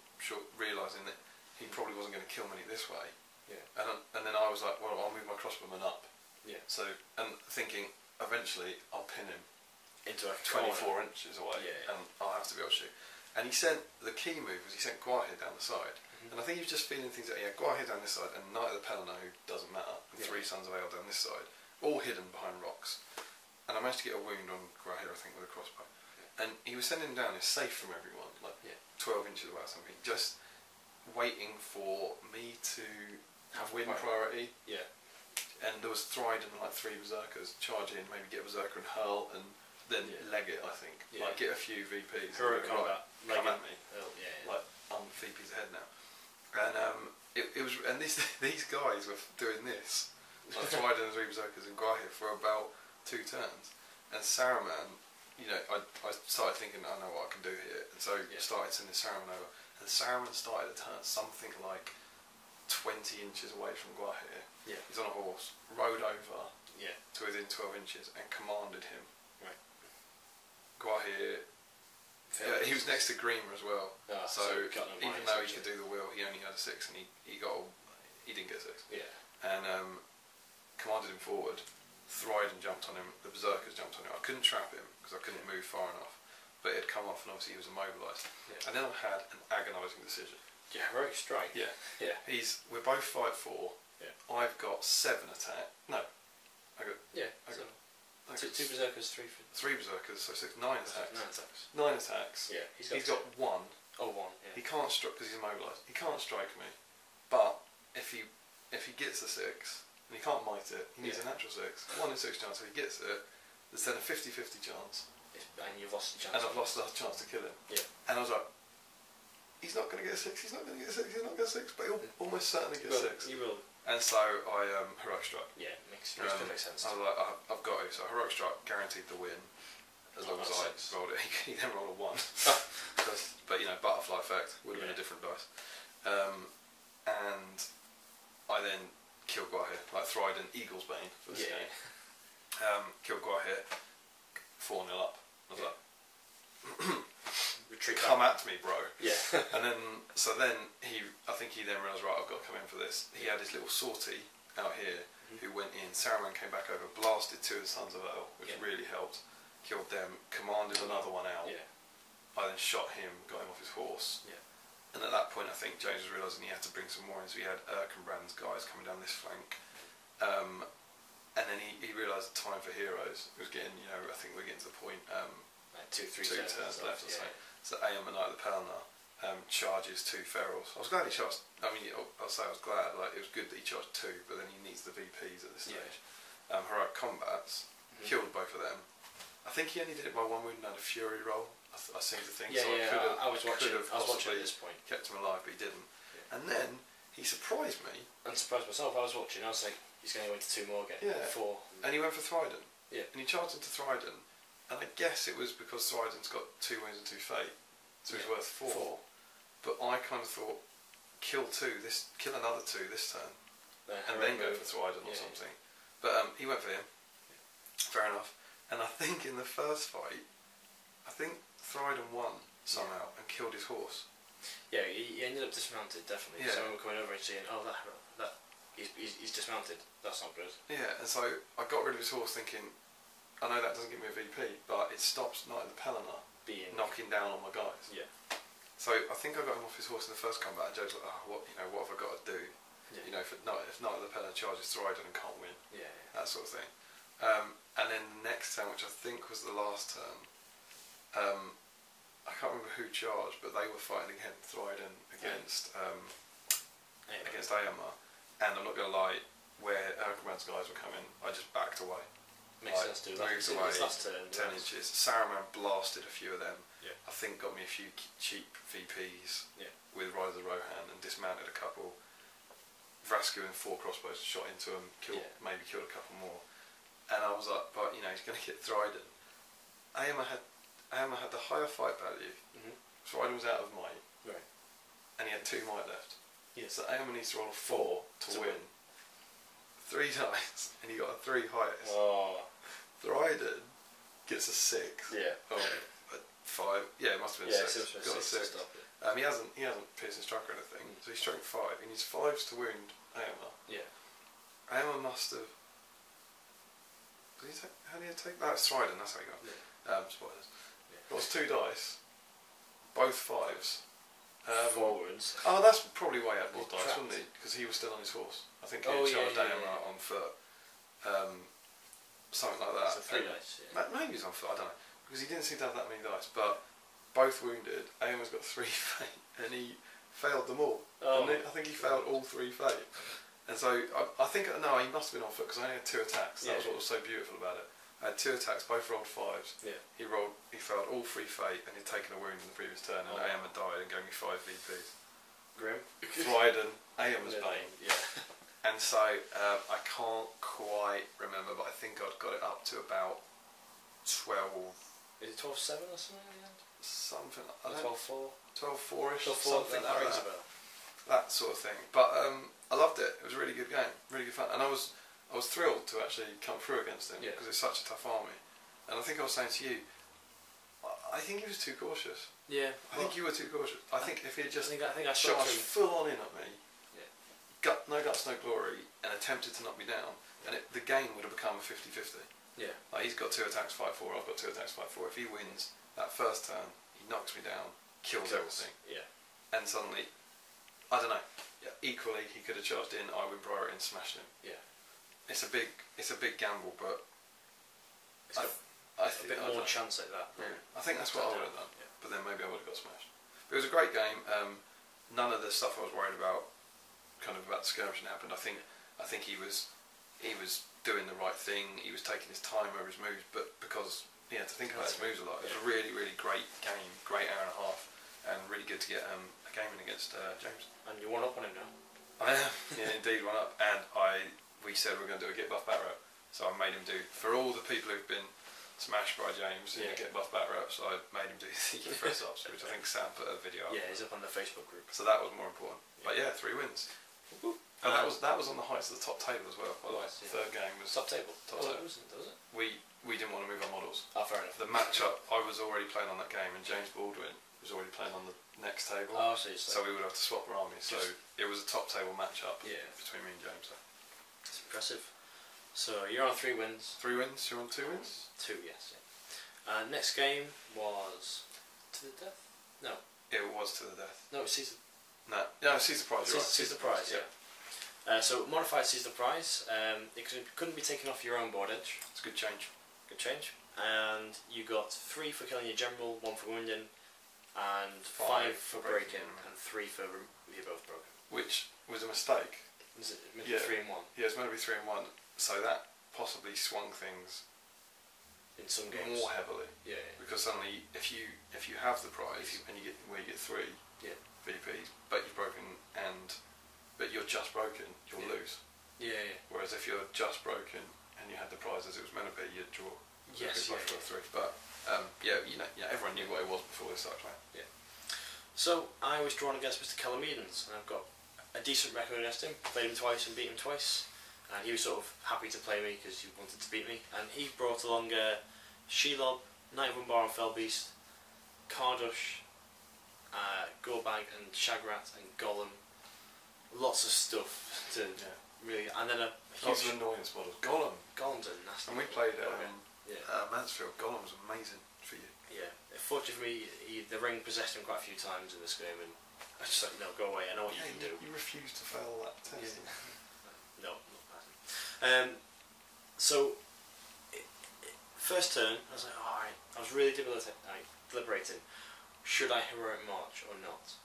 realising that he probably wasn't going to kill me this way. Yeah. And then I was like, well, I'll move my crossbowman up. Yeah. So, and thinking, eventually I'll pin him Into a 24 inches away, Yeah. and I'll have to be able to shoot. And he sent, the key move was he sent Guahir down the side. And I think he was just feeling things that, Guahir down this side, and Knight of the Pelennor, who doesn't matter, and 3 Sons of Ale down this side, all hidden behind rocks. And I managed to get a wound on Guahir, I think, with a crossbow. And he was sending him down, he's safe from everyone, like 12 inches away or something, just waiting for me to have win priority. Yeah. And there was Thriden and like 3 Berserkers charge in, maybe get a Berserker and hurl, and then leg it, I think. Yeah. Like get a few VPs. Heroic combat. Come at me. Oh, yeah. Like I'm VP's ahead now. And it was, and these guys were doing this, like Thriden and 3 Berserkers and Guahir for about 2 turns. And Saruman, I started thinking, I know what I can do here, and so started sending Saruman over. And Saruman started a turn something like 20 inches away from Guahir. Yeah. He's on a horse, rode over Yeah. to within 12 inches and commanded him. Right. Guahir, he was next to Grima as well. So even though he could do the wheel, he only had a 6, and he didn't get a 6. Yeah. And commanded him forward. Thriden jumped on him, the Berserkers jumped on him. I couldn't trap him because I couldn't move far enough, but it had come off and obviously he was immobilised. Yeah. And then I had an agonising decision. Yeah, heroic strike. Yeah. Yeah. We're both fight 4. Yeah. I've got 7 attack. No. I got. Yeah. Two Berserkers, 3 Berserkers, so 6, 9 attacks. 9 attacks. 9 attacks. Yeah. He's got 1. Oh, 1. Yeah. He can't strike because he's immobilised. He can't strike me, but if he gets a 6. And he can't might it, he needs a natural 6. 1 in 6 chance if he gets it, there's then a 50-50 chance. And you've lost the chance. And I've lost the chance to kill him. Yeah. And I was like, he's not going to get a 6, he's not going to get a 6, he's not going to get a 6, but he'll almost certainly get a 6. He will. And so I heroic strike. Yeah, makes perfect sense. I was like, I've got to. So heroic strike guaranteed the win, as long as I rolled it. He then rolled a 1. But butterfly effect would have been a different dice. And I then killed Guahir, like Thriden, Eagle's Bane for this game. Killed Guahir, 4-0 up. I was like, retreat. Come at me, bro. Yeah. And then, I think he then realised, right, I've got to come in for this. He had his little sortie out here, who went in. Saruman came back over, blasted 2 of the Sons of Earl, which really helped. Killed them, commanded another one out. Yeah. I then shot him, got him off his horse. Yeah. And at that point, I think James was realising he had to bring some more in, so he had Erkenbrand's guys coming down this flank. And then he realised the time for heroes. It was getting, I think we're getting to the point, like 2-3 turns left or so. So Aeon and Knight of the Pelennor charges 2 ferals. I was glad he charged, I'll say I was glad, like it was good that he charged 2, but then he needs the VPs at this stage. Heroic combats, killed both of them. I think he only did it by 1 wound and had a fury roll. I seem to think. Yeah, so I was watching at this point. Kept him alive, but he didn't. Yeah. And then he surprised me. And surprised myself. I was watching. I was like, he's going to go into 2 more again. Yeah. 4. And he went for Thriden. Yeah. And he charged into Thriden. And I guess it was because Thriden's got 2 wounds and 2 fate, so he's worth 4. But I kind of thought, kill another 2 this turn, and then go for Thriden or something. But he went for him. Fair enough. And I think in the first fight, Thriden won somehow and killed his horse. Yeah, he ended up dismounted, definitely. Yeah. So when we're coming over and seeing, he's dismounted. That's not good. Yeah, and so I got rid of his horse thinking, I know that doesn't give me a VP, but it stops Knight of the Pelennor knocking down on my guys. Yeah. So I think I got him off his horse in the first combat, and Joe's like, what have I got to do? Yeah. If Knight of the Pelennor charges Thriden and can't win. Yeah. That sort of thing. And then the next turn, which I think was the last turn, I can't remember who charged, but they were fighting against Thriden against Aemma. And I'm not going to lie, where Erkenbrand's guys were coming, I just backed away. Makes sense to moved away last turn, 10 inches. Saruman blasted a few of them. Yeah. I think got me a few cheap VPs with Rise of the Rohan and dismounted a couple. rescuing 4 crossbows, shot into them, maybe killed a couple more. And I was like, but you know, he's going to get Thryden. Aomer had the higher fight value. Thryden was out of might, and he had 2 might left. So Aomer needs to roll a 4 to win. 3 dice, and he got a 3 highest. Thryden gets a 6. Oh, a 5. Yeah, it must have been 6. Got a 6. He hasn't pierced and struck or anything, so he's struck 5. He needs 5s to wound Aomer. Aomer must have. How did he take that? It's Thryden, that's how he got it. Spoilers. It was 2 dice, both 5s. 4 wounds. Oh, that's probably why he had more dice, wasn't he? Because he was still on his horse. I think he had charged Aomer on foot. Something like that. So 3 dice, Maybe he's on foot, I don't know. Because he didn't seem to have that many dice, but both wounded. Aomer's got 3 fate, and he failed them all. I think he failed all 3 fate. And so, I think, no, he must have been on foot, because I only had 2 attacks. That was what was so beautiful about it. I had 2 attacks, both rolled 5s. He failed all 3 fate, and he'd taken a wound in the previous turn, and Aomer died and gave me 5 VPs. Grim. Thryden, Aomer's bane. And so, I can't quite remember, but I think I'd got it up to about 12. Is it 12-7 or something at the end? Something like that. 12-4? 12-4-ish, 12-4, something like rings that. a bell. That sort of thing. But I loved it. It was a really good game, really good fun. And I was thrilled to actually come through against him, because it's such a tough army. And I think I was saying to you, I think he was too cautious. I think you were too cautious. I think if he had just I think I charged full on in at me, no guts, no glory, and attempted to knock me down, and the game would have become a 50-50. Like, he's got 2 attacks, fight 4, I've got 2 attacks, fight 4. If he wins that first turn, he knocks me down, kills everything. And suddenly, I don't know, equally he could have charged in, I win priority and smashed him. It's a big gamble, but I think a bit more chance at that. I think that's what I would have done, but then maybe I would have got smashed. But it was a great game. None of the stuff I was worried about, kind of about the skirmishing, happened. I think he was doing the right thing. He was taking his time over his moves, but because he had to think about his moves a lot, it was a really, really great game, great hour and a half, and really good to get a game in against James. And you're 1 up on him now. I am, indeed, 1 up. And we said we were going to do a get buff bat rep, so I made him do, for all the people who've been smashed by James in the get buff bat rep, so I made him do the press ups, which I think Sam put a video up. He's up on the Facebook group. So that was more important. But 3 wins. And that was on the heights of the top table as well. By the way, third game was top table. Table. It wasn't, was it? We didn't want to move our models. Fair enough. The matchup, I was already playing on that game, and James Baldwin was already playing on the next table. So we would have to swap our armies. So it was a top table matchup between me and James. It's impressive. So you're on 3 wins. 3 wins. You're on 2 wins. 2, yes. Next game was to the death. No. It was to the death. No, it was Caesar. No, Caesar Prize. Caesar Prize. So modified Caesar Prize. It couldn't be taken off your own board edge. It's a good change. And you got 3 for killing your general, 1 for wounding, and 5 for breaking, and 3 for you're both broken. Which was a mistake. Was it meant to be 3 and 1? Yeah, it's meant to be 3 and 1. So that possibly swung things in some games more heavily. Because suddenly, if you have the prize and you get 3 VPs, but you've broken but you're just broken, you'll lose. Whereas if you're just broken and you had the prize as it was meant to be, you'd draw. For 3. But everyone knew what it was before they started playing. So I was drawn against Mr. Calamedons, and I've got a decent record against him. Played him twice and beat him twice. And he was sort of happy to play me because he wanted to beat me. And he brought along Shelob, Knight of Umbar and Felbeast, Kardush, Gorbag and Shagrat and Gollum. Lots of stuff to really, and then a huge annoyance models. Gollum's a nasty. And we played Mansfield. Gollum was amazing for you. Fortunately for me, the ring possessed him quite a few times in this game, and I just like, no, go away. I know what you can do. You refused to fail that test. No, not passing. So first turn, I was like, alright. I was really deliberating. Should I heroic march or not?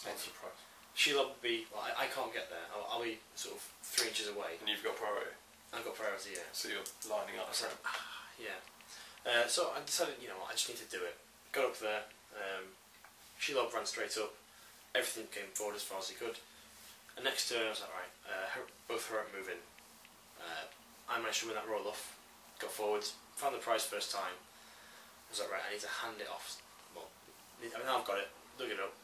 What's the price? Shelob would be. Well, I can't get there. I'll be sort of 3 inches away. And you've got priority. I've got priority, So you're lining up. So I decided, I just need to do it. Got up there. Shelob ran straight up. Everything came forward as far as he could. And next turn I was like, right, both heroic move in. I managed to win that roll off, got forwards, found the prize first time. I was like, right, I need to hand it off. Well, now I've got it, dug it up.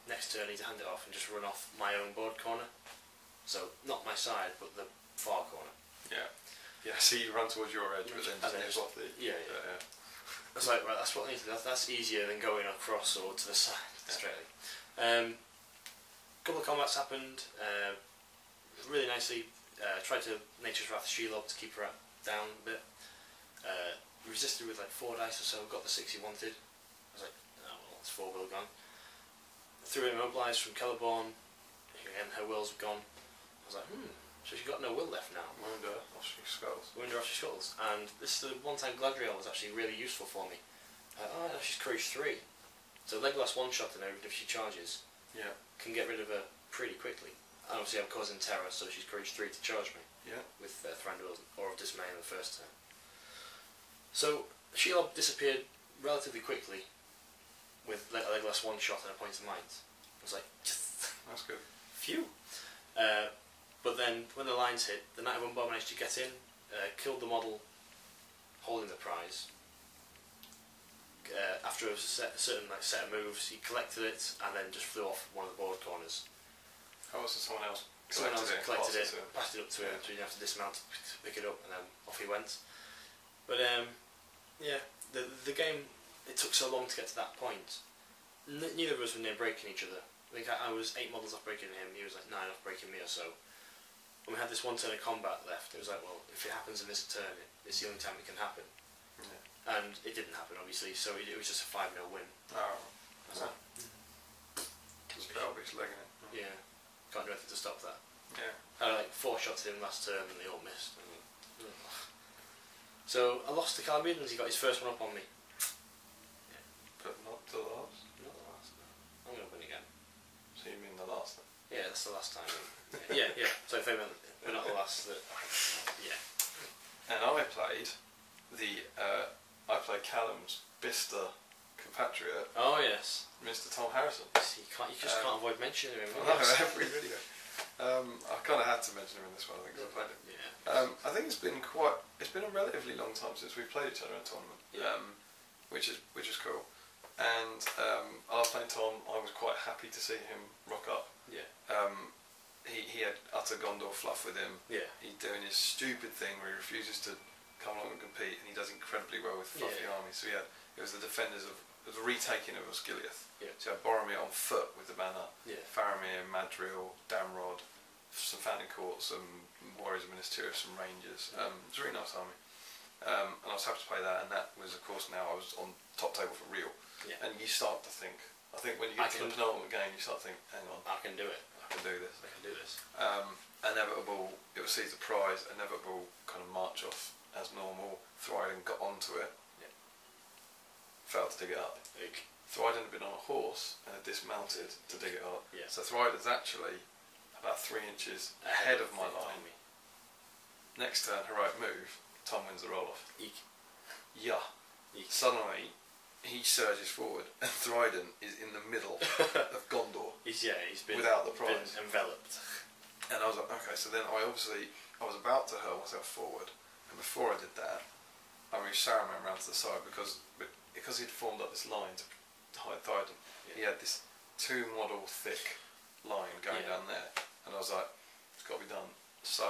Next turn I need to hand it off and just run off my own board corner. So, not my side, but the far corner. Yeah. Yeah, so you run towards your edge, but then just nip off the... Yeah. I was like, right, that's what I need to do. That's easier than going across or to the side straight. Couple of combats happened really nicely. Tried to Nature's Wrath Shelob to keep her down a bit. Resisted with like 4 dice or so, got the 6 he wanted. I was like, oh well, it's 4 will gone. Threw Immobilized from Celeborn. Again, her wills were gone. I was like, so she's got no will left now. Wound her off your skulls. Wound her off your skulls. And this is the one time Gladriel was actually really useful for me. Oh, no, she's Courage 3. So Legolas one-shot her even if she charges. Yeah. Can get rid of her pretty quickly. And obviously I'm causing terror, so she's Courage 3 to charge me. Yeah. With Thranduil or of Dismay in the first turn. So Shelob disappeared relatively quickly with Legolas one-shot and a point of might. I was like, that's good. Phew. But then when the lines hit, the Knight of Umbar managed to get in, killed the model holding the prize. After a certain set of moves, he collected it and then just flew off one of the board corners. Oh, so someone else collected it, passed it up to him, so you didn't have to dismount to pick it up, and then off he went. But yeah, the game, it took so long to get to that point. Neither of us were near breaking each other. I think I was 8 models off breaking him, he was like 9 off breaking me or so. When we had this one turn of combat left, it was like, well, if it happens in this turn, it's the only time it can happen. Yeah. And it didn't happen, obviously, so it was just a 5-0 win. Oh. Just Belby's legging it. Yeah. Can't do anything to stop that. Yeah. I had like 4 shots in last turn and they all missed. So I lost to Calabians, he got his first one up on me. Yeah. But not the last? Not the last, no. I'm going to win again. So you mean the last then? Yeah, that's the last time. yeah. So if they meant we're not the last, yeah. And I played Callum's Bicester compatriot. Oh yes. Mr. Tom Harrison. You just can't avoid mentioning him. No, every video. I kind of had to mention him in this one, I think, because I played him. Yeah. I think it's been a relatively long time since we played each other in a tournament, which is cool. And after playing Tom, I was quite happy to see him rock up. Yeah. He had utter Gondor fluff with him. Yeah. He's doing his stupid thing where he refuses to come along and compete, and he does incredibly well with fluffy armies. So it was the defenders of the retaking of Osgiliath. Yeah. So you had Boromir on foot with the banner. Yeah. Faramir, Madril, Damrod, some Fountain Court, some Warriors of Minas Tirith, some Rangers. It was a really nice army. And I was happy to play that, and that was, of course, now I was on top table for real. Yeah. And you start to think, I think when you get to the penultimate game, you start to think, hang on, I can do it. I can do this. I can do this. Inevitable, it was seize the prize, inevitable kind of march off as normal. Thryden got onto it. Yeah. Failed to dig it up. Thryden had been on a horse and had dismounted to dig it up. Yeah. So Thryden's actually about 3 inches ahead of my line. Next turn, heroic move, Tom wins the roll-off. Yeah. Suddenly, he surges forward and Thryden is in the middle of Gondor. He's been without the prize. Been enveloped. And I was like, okay, so then I was about to hurl myself forward, and before I did that, I moved Saruman around to the side because he'd formed up this line to hide Thryden. Yeah. He had this 2 model thick line going down there, and I was like, it's got to be done. So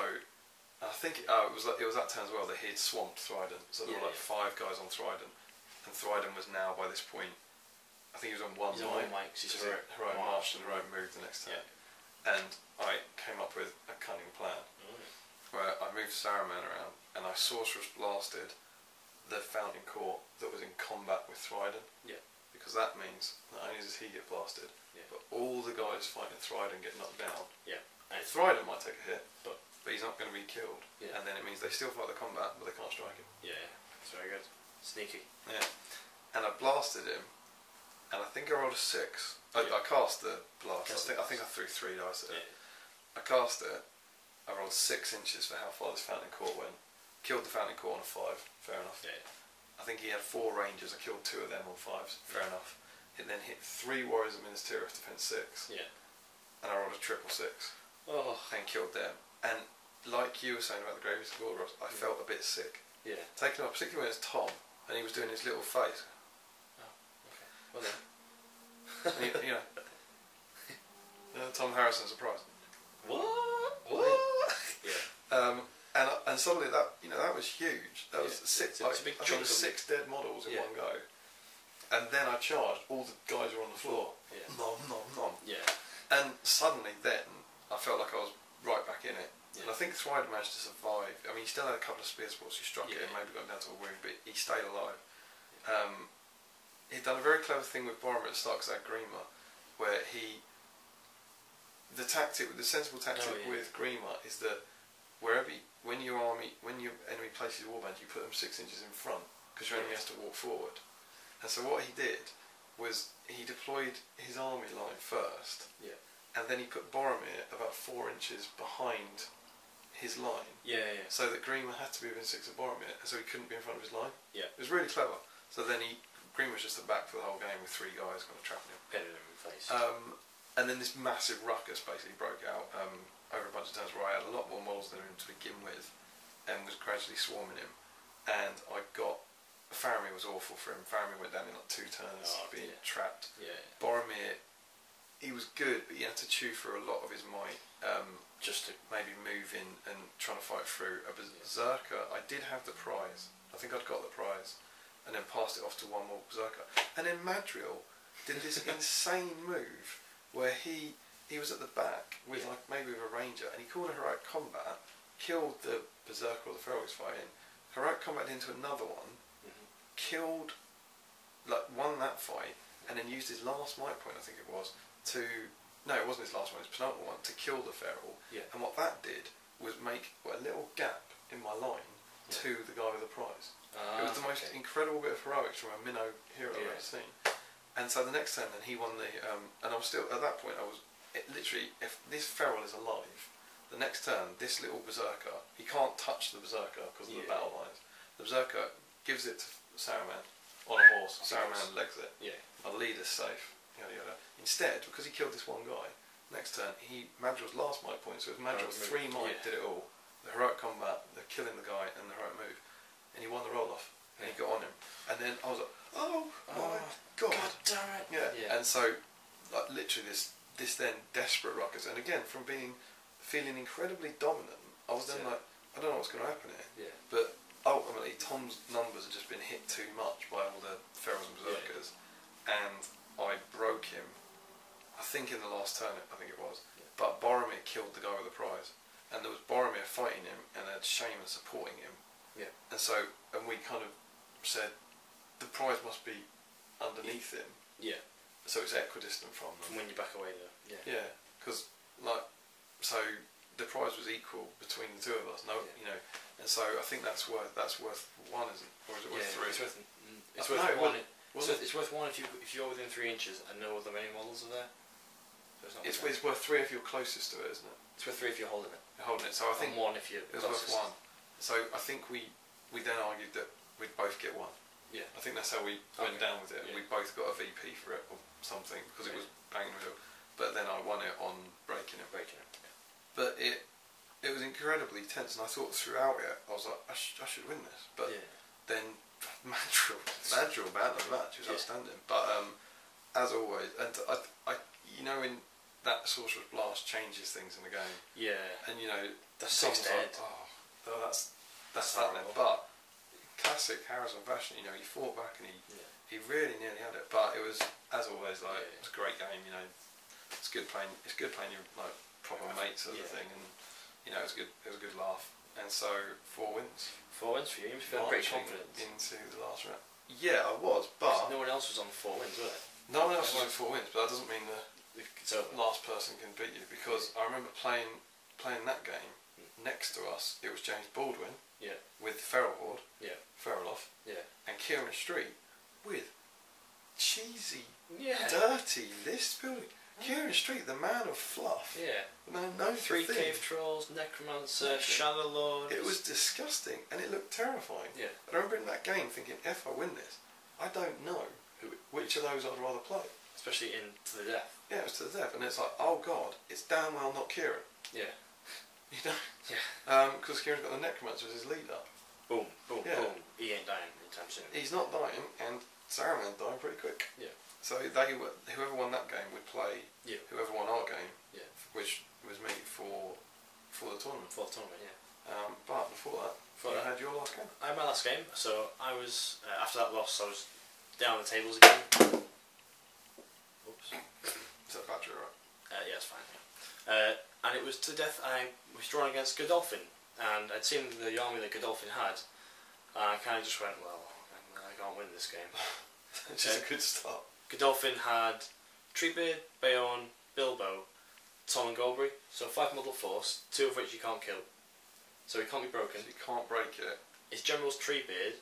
I think it was that turn as well that he'd swamped Thryden. So there were like 5 guys on Thryden, and Thryden was now by this point, I think he was on 1 mic. He's heroic march and heroic move the next turn. Yeah. And I came up with a cunning plan where I moved Saruman around and I sorceress blasted the Fountain Court that was in combat with Thryden. Yeah. Because that means not only does he get blasted, but all the guys fighting Thryden get knocked down. Yeah. And Thryden might take a hit, but he's not going to be killed. Yeah. And then it means they still fight the combat, but they can't strike him. Yeah. It's very good. Sneaky. Yeah. And I blasted him, and I think I rolled a 6. I cast the blast. I think I threw 3 dice at it. I cast it. I rolled 6 inches for how far this Fountain Court went. Killed the Fountain Court on a 5. Fair enough. Yeah. I think he had 4 Rangers. I killed 2 of them on 5s. Fair enough. It then hit 3 Warriors of Minas Tirith, defense 6. Yeah. And I rolled a triple 6. and killed them. And like you were saying about the Gravies of Gordos, I felt a bit sick. Yeah. Taking up, particularly when it's Tom, and he was doing his little face. Oh, okay. Well then. And you know, Tom Harrison surprise. What? Yeah. And suddenly that that was huge. That was six. It's a big I think chunk it was 6 dead models in one go. And then I charged. All the guys were on the floor. Yeah. Nom nom nom. Yeah. And suddenly then I felt like I was right back in it. Yeah. And I think Thryde managed to survive. I mean, he still had a couple of spear sports. He struck it and maybe got down to a wound, but he stayed alive. He'd done a very clever thing with Boromir at the start, because that Grima, where the sensible tactic with Grima is that when your enemy places warbands, you put them 6 inches in front, because your enemy has to walk forward. And so what he did was he deployed his army line first, and then he put Boromir about 4 inches behind his line, so that Grima had to be within 6 of Boromir, so he couldn't be in front of his line. It was really clever. So then Grima was just at the back for the whole game with 3 guys kind of trapping him. Petted him in the face. And then this massive ruckus basically broke out over a bunch of turns, where I had a lot more models than him to begin with, and was gradually swarming him. And Faramir was awful for him. Faramir went down in like 2 turns, being trapped. Boromir, he was good, but he had to chew through a lot of his might, just to maybe move in and trying to fight through. A Berserker, I did have the prize. I think I'd got the prize, and then passed it off to one more Berserker. And then Madriel did this insane move where he was at the back with maybe with a ranger, and he called a heroic combat, killed the Berserker or the Feral he was fighting, heroic combat into another one, killed, won that fight, and then used his last might point, I think it was, no, it wasn't his last one, his penultimate one, to kill the Feral. And what that did was make a little gap in my line to the guy with the prize. It was the most incredible bit of heroics from a minnow hero I've ever seen. And so the next turn, then he won the, and I was still, at that point, literally, if this Feral is alive, the next turn, this little Berserker, he can't touch the Berserker because of the battle lines. The Berserker gives it to Saruman on a horse. Saruman legs it. Our leader's safe. Yada yada. Instead, because he killed this one guy, next turn Madriel's last might point, so it was Madriel's 3 might did it all. The heroic combat, the killing the guy, and the heroic move, and he won the roll off. And he got on him, and then I was like, oh my god damn it! And so literally this then desperate ruckus, and again from feeling incredibly dominant, I was then like, I don't know what's going to happen here. But ultimately, Tom's numbers had just been hit too much by all the Ferals and Berserkers, and I broke him, I think in the last turn, I think it was, but Boromir killed the guy with the prize, and there was Boromir fighting him, and they had Shaman supporting him, and so, and we kind of said, the prize must be underneath him, so it's equidistant from them. From when you back away there. Because, so the prize was equal between the 2 of us, and so I think that's worth 1, isn't it? Or is it worth 3? It's worth 1. It's worth 1 if you're within 3 inches and no other many models are there. So it's worth 3 if you're closest to it, isn't it? It's worth 3 if you're holding it. So I think and 1 if you're it was closest. worth 1. So I think we then argued that we'd both get 1. I think that's how we went down with it. We both got a VP for it or something, because it was banging the middle. But then I won it on breaking it. But it was incredibly tense, and I thought throughout it, I was like, I should win this. But then Madriel man of the match, was outstanding. But as always, and I in that Sorcerer's Blast changes things in the game. And the 6 dead. That's that then. But classic Harrison fashion, he fought back and he really nearly had it. But it was, as always, it was a great game. It's good playing your proper mates sort of thing, and it was good. It was a good laugh. And so 4 wins. 4 wins for you. You feel pretty confident into the last round. Yeah, I was, but no one else was on 4 wins, was it? No one else was on 4 wins, but that doesn't mean the last person can beat you, because I remember playing that game next to us. It was James Baldwin with Feral Horde, Feraloff, and Kieran Street with cheesy, dirty list building. Kieran Street, the man of fluff. The man known for 3 cave trolls, necromancer, shadow lord. It was disgusting, and it looked terrifying. And I remember in that game thinking, if I win this, I don't know which of those I'd rather play. Especially in to the death. Yeah, it was to the death, and it's like, oh god, it's damn well not Kieran. Yeah. You know? Yeah. Because Kieran's got the Necromancer as his leader. Boom, boom, Yeah. boom. He ain't dying anytime soon. He's not dying, and Saruman's dying pretty quick. Yeah. So whoever won that game would play whoever won our game, which was me for the tournament. For the tournament, yeah. But before that, you had your last game. I had my last game, so I was, after that loss, I was down the tables again. Oops. Is that battery right? Yeah, it's fine. And it was to the death. I was drawn against Godolphin, and I'd seen the army that Godolphin had, and I kind of just went, well, I can't win this game. Which is a good start. Godolphin had Treebeard, Bayonne, Bilbo, Tom and Golbury, so 5 model force, 2 of which you can't kill, so he can't be broken. So you can't break it. His general's Treebeard,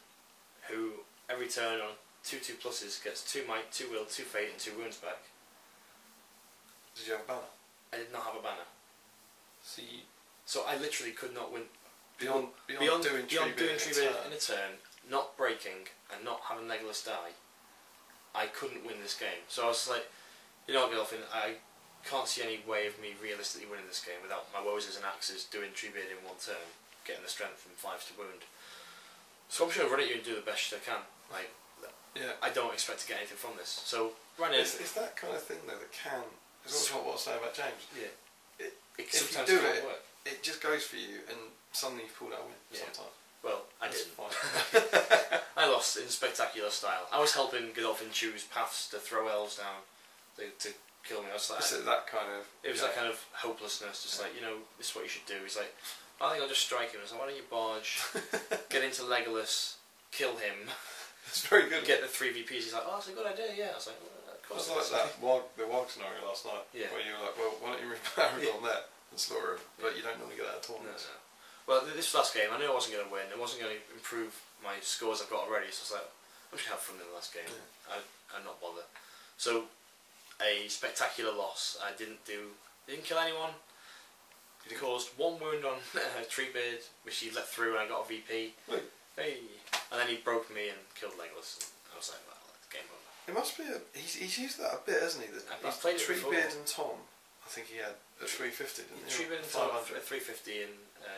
who every turn on 2/2 pluses gets 2 might, 2 will, 2 fate and 2 wounds back. Did you have a banner? I did not have a banner. See, so I literally could not win. Beyond doing Treebeard in a turn, not breaking and not having Legolas die, I couldn't win this game. So I was like, you know what, Godolphin, I can't see any way of me realistically winning this game without my Woes and Axes doing Treebeard in 1 turn, getting the strength from 5 to wound. So I'm just going to run at you and do the best I can. Like, I don't expect to get anything from this. So ran in. It's that kind of thing though that can. It's also what I was saying about James. Yeah. If you do it, it just goes for you, and suddenly you've pulled out a win. Sometimes. Well, I didn't. I lost in spectacular style. I was helping Godolphin choose paths to throw elves down to kill me. I was like, that kind of. It was that kind of hopelessness. Just like, you know, this is what you should do. He's like, I think I'll just strike him. I was like, why don't you barge, get into Legolas, kill him. It's very good. Get the 3 VPs. He's like, oh, that's a good idea. Yeah. I was like, well, of course. It was like the Warg scenario last night. Yeah. Where you were like, well, why don't you move Aragorn there and slaughter him? But you don't normally get that at tournaments. No. Well, this last game, I knew I wasn't going to win. It wasn't going to improve my scores I've got already. So I was like, I'm just going to have fun in the last game. Yeah. I'd not bother. So, a spectacular loss. I didn't kill anyone. He caused 1 wound on Treebeard, which he let through, and I got a VP. Wait. Hey. And then he broke me and killed Legolas. And I was like, well, that's game over. It must be he's used that a bit, hasn't he? He's played it before. Treebeard and Tom, I think he had a 350, didn't he? Treebeard and Tom, a 350 in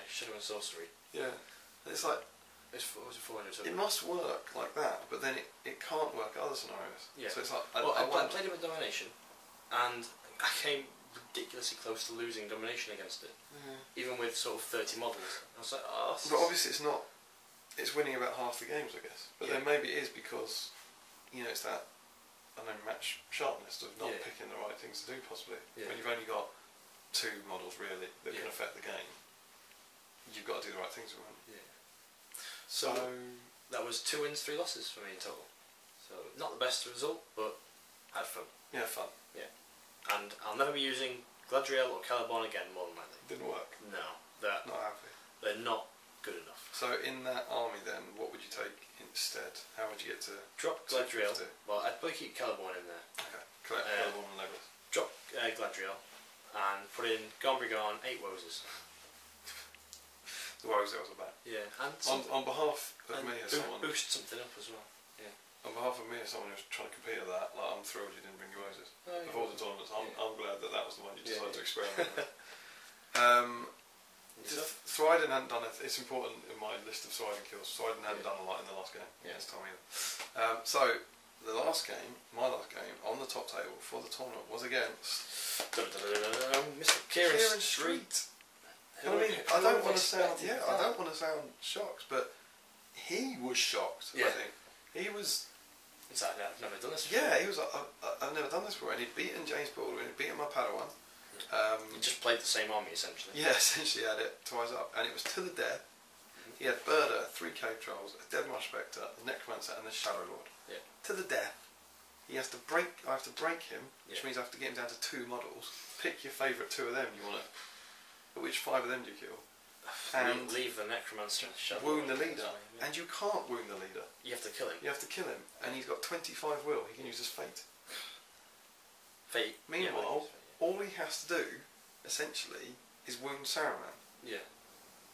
Shadow and Sorcery. Yeah. It's like... Was it 400? It must work like that, but then it can't work at other scenarios. Yeah. So it's like... I played him in Domination, and I came ridiculously close to losing Domination against it. Even with sort of 30 models. I was like, oh... But obviously it's not... It's winning about half the games, I guess. But then maybe it is because, you know, it's that, I don't know, match sharpness of not picking the right things to do, possibly. When you've only got 2 models, really, that can affect the game, you've got to do the right things with them. Yeah. So, that was 2 wins, 3 losses for me in total. So, not the best result, but had fun. Yeah, fun. Yeah. And I'll never be using Gladriel or Celeborn again, more than likely. Didn't work? No. Not happy? They're not good enough. So in that army then, what would you take instead? How would you get to... Drop Gladriel. Well, I'd probably keep Celeborn in there. Okay. Collect Celeborn and Legolas. Drop Gladriel and put in Gombrigarn, 8 Woses. The Woses are bad. Yeah. And on behalf of me as someone... Boost something up as well. Yeah. On behalf of me as someone who's trying to compete at that, like, I'm thrilled you didn't bring your Woses. Of all the tournaments, I'm glad that was the one you decided to experiment with. Thryden hadn't done it. It's important in my list of Thryden kills. Thryden hadn't done a lot in the last game. Against Tom either. So the last game, my last game on the top table for the tournament was against Mr. Kieran Street. I mean, I don't want to sound shocked, but he was shocked. I think he was. It's like, I've never done this before. Yeah, he was. I've never done this before, and he'd beaten James Baldwin, he'd beaten my Padawan. He just played the same army essentially. Yeah, essentially had it twice up, and it was to the death. He had Birder, 3 Cave Trolls, a Deadmarsh Spectre, a Necromancer, and a Shadow Lord. Yeah. To the death. He has to break. I have to break him, which means I have to get him down to 2 models. Pick your favourite 2 of them you want to. But which 5 of them do you kill? And leave the Necromancer and Shadow wound the leader, and you can't wound the leader. You have to kill him. You have to kill him, and he's got 25 will. He can use his fate. Fate. Meanwhile, all he has to do, essentially, is wound Saruman. Yeah.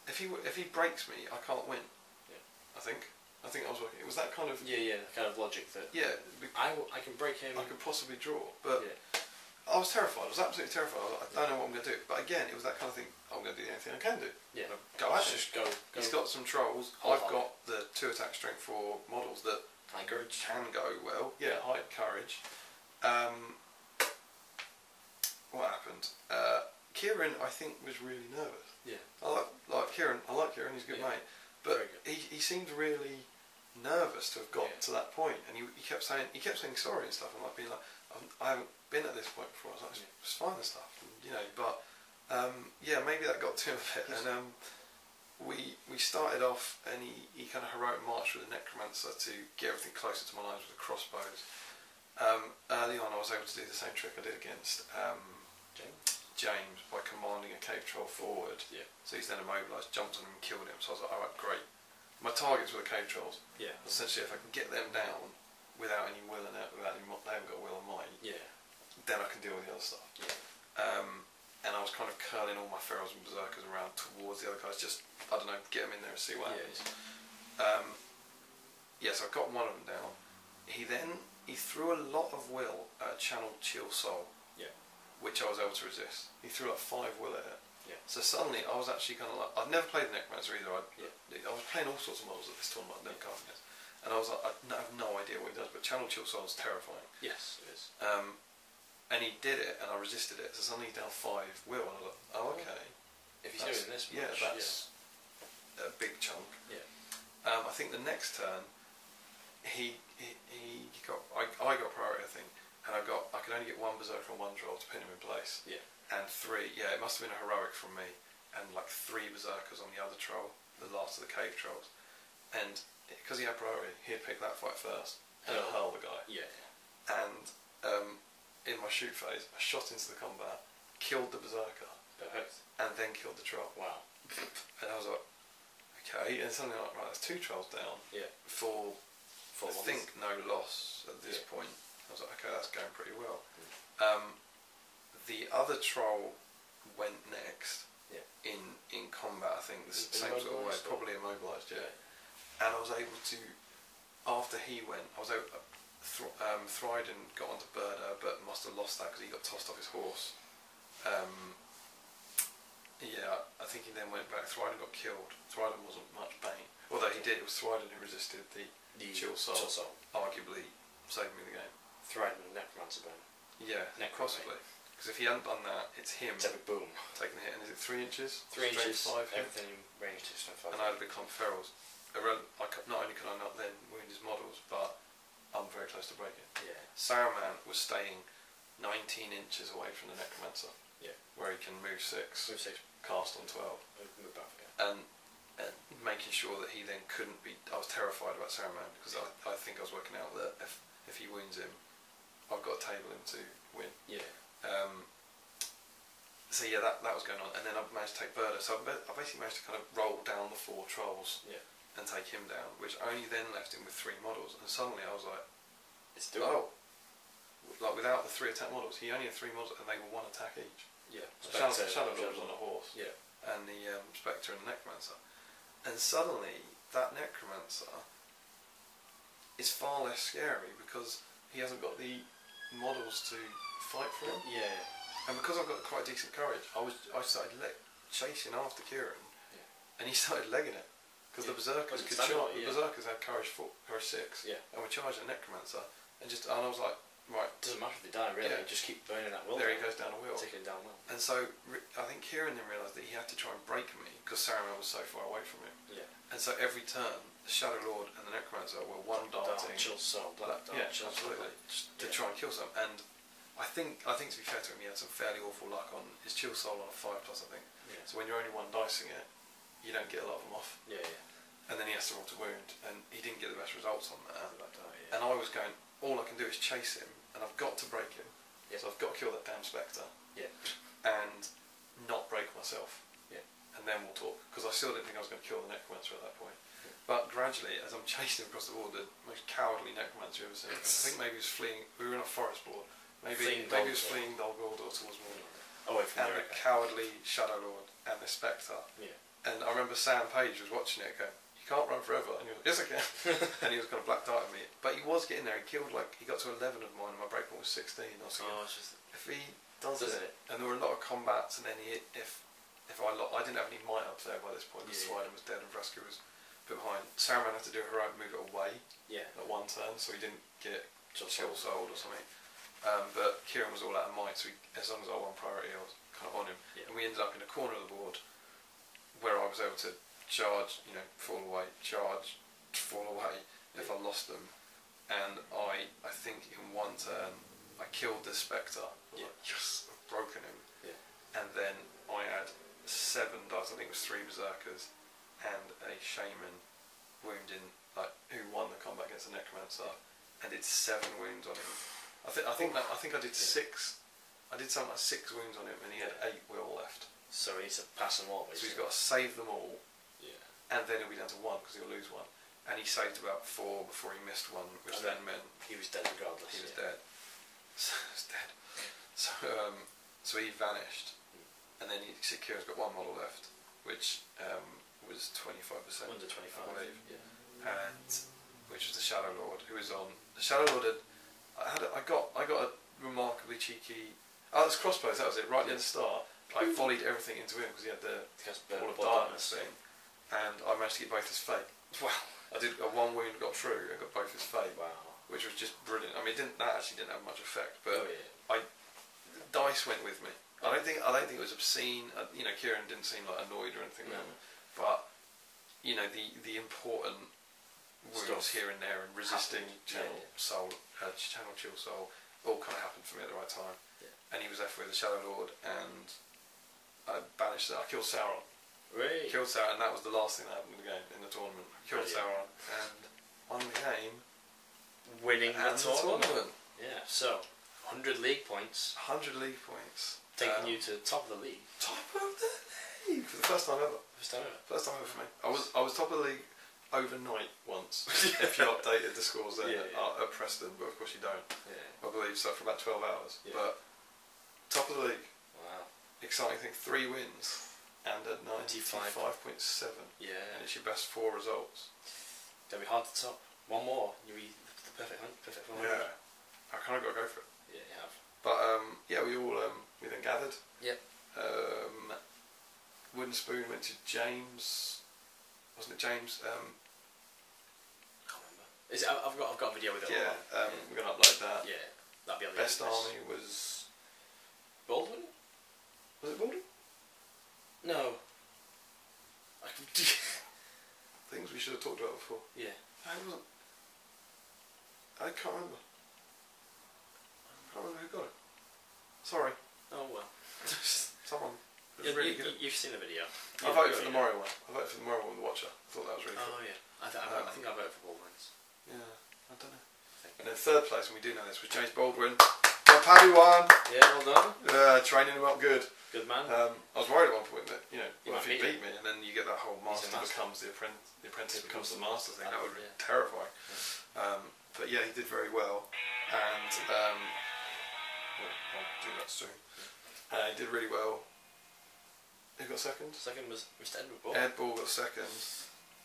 If he breaks me, I can't win. Yeah. I think. I think I was working. It was that kind of kind of logic that I can break him. I could possibly draw, but yeah. I was terrified. I was absolutely terrified. I don't know what I'm going to do. But again, it was that kind of thing. I'm going to do anything I can do. Yeah. Go at it. Just go. He's got some trolls. I've got the 2 attack strength 4 models that can go well. Yeah, height, courage. What happened? Kieran, I think, was really nervous. Yeah. I like Kieran. He's a good mate. But he seemed really nervous to have got to that point, and he kept saying sorry and stuff, and like being like, I haven't been at this point before. I was like, it's fine and stuff, and, But maybe that got to him a bit, and we started off, and he kind of heroic marched with the necromancer to get everything closer to my lines with the crossbows. Early on, I was able to do the same trick I did against James by commanding a cave troll forward. Yeah. So he's then immobilised, jumped on him and killed him. So I was like, alright, great. My targets were the cave trolls. Yeah. Essentially, if I can get them down without any will and they haven't got will or might, then I can deal with the other stuff. Yeah. And I was kind of curling all my ferals and berserkers around towards the other guys, just, I don't know, get them in there and see what happens. So I got one of them down. He threw a lot of will at a channeled chill soul, which I was able to resist. He threw like 5 will at it. Yeah. So suddenly I was actually kind of like, I've never played the Necromancer either. I was playing all sorts of models at this tournament, I'd never come against. And I was like, I have no idea what he does, but channel chill soul is terrifying. Yes, it is. And he did it, and I resisted it. So suddenly he's down 5 will, and I was like, oh okay. If he's doing this much, that's a big chunk. Yeah. I think the next turn, I got priority, I think. And I could only get 1 berserker and 1 troll to pin him in place. Yeah. And 3, it must have been a heroic from me, and like 3 berserkers on the other troll, the last of the cave trolls. And because he had priority, he'd pick that fight first and hurl the guy. Yeah. And in my shoot phase, I shot into the combat, killed the berserker, and then killed the troll. Wow. And I was like, okay. And suddenly I'm like, right, there's 2 trolls down. Yeah. For I think no loss at this point. I was like, okay, that's going pretty well. The other troll went next in combat, I think, the same sort of way, probably immobilised, And I was able to, after he went, I was able, Thryden got onto Berda, but must have lost that because he got tossed off his horse. I think he then went back. Thryden got killed. Thryden wasn't much bane. Although he did, it was Thryden who resisted the chill soul, arguably saved me the game. Thryden and Necromancer bane. Yeah, possibly. Because if he hadn't done that, it's him boom taking the hit. And is it 3 inches? 3 inches. 5 everything in range to strength 5. And I had a big clump of ferals. Not only could I not then wound his models, but I'm very close to breaking. Yeah. Saruman was staying 19 inches away from the Necromancer. Yeah. Where he can move 6. Cast on 12. Move back again. And making sure that he then couldn't be. I was terrified about Saruman because I think I was working out that if he wounds him, I've got to table him to win. Yeah. That was going on, and then I managed to take Berda. So I basically managed to kind of roll down the 4 trolls and take him down, which only then left him with 3 models. And suddenly I was like, "It's doable." Like without the 3 attack models, he only had 3 models, and they were 1 attack each. Yeah. Shadow was on a horse. Yeah. And the Spectre and the Necromancer, and suddenly that Necromancer is far less scary because he hasn't got the models to fight for him. Yeah. And because I've got quite decent courage, I started chasing after Kieran, and he started legging it because the berserkers could charge. The berserkers had courage 6, and we charged the Necromancer, and I was like, right, doesn't matter if they die really. Just keep burning that will. There he goes down a wheel, taking down will. And so I think Kieran then realised that he had to try and break me because Saruman was so far away from him. Yeah. And so every turn, the Shadow Lord and the Necromancer were one darting. Chill soul, absolutely. To try and kill some. And I think to be fair to him, he had some fairly awful luck on his chill soul on a 5+, I think. Yeah. So when you're only 1 dicing it, you don't get a lot of them off. Yeah, yeah. And then he has to roll to wound, and he didn't get the best results on that. And I was going, all I can do is chase him, and I've got to break him. Yeah. So I've got to kill that damn Spectre. Yeah. And not break myself. Yeah. And then we'll talk, because I still didn't think I was going to kill the Necromancer at that point. Yeah. But gradually, as I'm chasing him across the board, the most cowardly Necromancer you've ever seen. I think maybe he was fleeing. We were in a forest board. Maybe he was fleeing Dol Guldur towards Mordor. Away from the cowardly Shadow Lord and the Spectre. Yeah. And I remember Sam Page was watching it going, "You you can't run forever. And he was like, yes I can. And he was kind of blacked out at me. But he was getting there. He killed he got to 11 of mine and my breakpoint was 16. I was thinking, if he does it, and there were a lot of combats, and then if I didn't have any might up there by this point, because Swiden was dead and Vraska was a bit behind. Saruman had to do a heroic move it away at one turn, so he didn't get chill sold or something. But Kieran was all out of might, so as long as I won priority, I was kind of on him. And we ended up in a corner of the board where I was able to charge, fall away, charge, fall away if I lost them. And I think in one turn I killed the Spectre. Yes, I've broken him. And then I had 7 dice. I think it was 3 Berserkers and a Shaman wounding, who won the combat against the Necromancer, and did 7 wounds on him. I think I did 6. I did something like 6 wounds on him, and he had 8 will left. So he needs to pass them all. So he's got to save them all, and then he'll be down to 1 because he'll lose 1. And he saved about 4 before he missed 1, which then meant he was dead regardless. He was dead. So he was dead. So he vanished, and then Kieran's got 1 model left, which was 25%. Under 25, I believe. And which was the Shadow Lord, who was on. The Shadow Lord had. I got a remarkably cheeky. Oh, that's crossbows. That was it. Right at the start, I volleyed everything into him because he had the Ball of Darkness thing, and I managed to get both his fate. Wow! I did a 1 wound, got through, and got both his fate. Wow! Which was just brilliant. I mean, that actually didn't have much effect, but dice went with me. I don't think it was obscene. Kieran didn't seem annoyed or anything. But the important wounds here and there and resisting channel chill soul all kind of happened for me at the right time. And he was left with the Shadow Lord, and I banished it. I killed Sauron. Really? Killed Sauron, and that was the last thing that happened in the game, in the tournament. Killed Sauron and won the game. Winning the tournament. Yeah, so 100 league points. 100 league points. Taking you to top of the league. Top of the league for the first time ever. First time ever for me. I was top of the league overnight once. If you updated the scores then at Preston, but of course you don't. I believe so, for about 12 hours. But top of the league. Wow. Exciting thing. 3 wins and a 95.7. Yeah. And it's your best 4 results. That'd be hard to top. One more, you'll be the perfect hunt. Perfect for Yeah. I kind of got to go for it. Yeah, you have. But we then gathered. Yep. Wooden Spoon went to James. Wasn't it James? I can't remember. Is it? I've got a video with it. We're gonna upload that. Yeah, that'll be on the Best Army was Baldwin. Was it Baldwin? No. Things we should have talked about before. Yeah. I can't remember. Who got it. Sorry. Oh well. Someone. It was really good. You've seen the video. I voted for the Morrow one. I voted for the Morrow one, the Watcher. I thought that was really cool. Oh yeah. I think I voted for Baldwin's. Yeah. I don't know. And then 3rd place, and we do know this, was James Baldwin. My Paddy won. Yeah, well done. Training him up good. Good man. I was worried at one point that what if he beat me, and then you get that whole master becomes the apprentice becomes the master thing. That would be terrifying. But yeah, he did very well, and I'll do that soon. He did really well. Who got second? Second was Mr. Edward Ball. Ed Ball got second,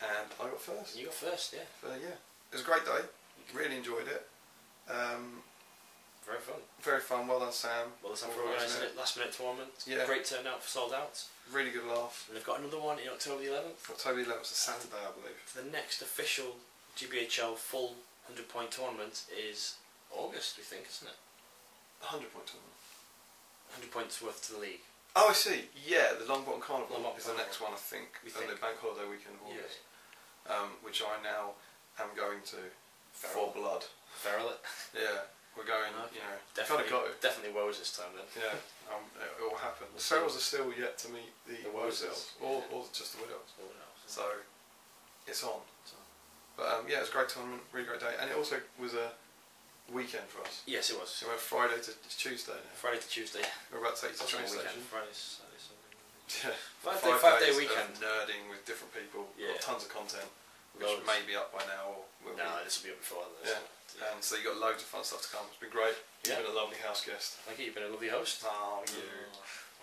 and I got first. You got first, yeah. Yeah, it was a great day. Really enjoyed it. Very fun. Very fun. Well done, Sam. Well done, Sam, for organising it. Last minute tournament. Yeah. Great turnout for sold out. Really good laugh. And they've got another one in October the 11th. October the 11th is a Saturday, I believe. The next official GBHL full 100-point tournament is August, we think, isn't it? 100-point tournament. 100 points worth to the league. Oh, I see. Yeah, the Longbottom Carnival is the Carnival. next one, I think. And the bank holiday weekend of August. Which I now am going to for blood. Feral it? Yeah, we're going, Definitely woes this time then. Yeah, it will happen. The Ferals are still yet to meet the woes elves, or just the wood elves. So, it's on. But yeah, it was a great tournament, really great day. And it also was a weekend for us. Yes, it was. So we went Friday to Tuesday now. Friday to Tuesday. We're about to take you to the train station. Friday, Saturday, Sunday. Yeah. 5-day weekend. Nerding with different people. Yeah. Got tons of content, which may be up by now. Or this will be up before then. Yeah. And so you got loads of fun stuff to come. It's been great. You've been a lovely house guest. Thank you. You've been a lovely host. Oh, you.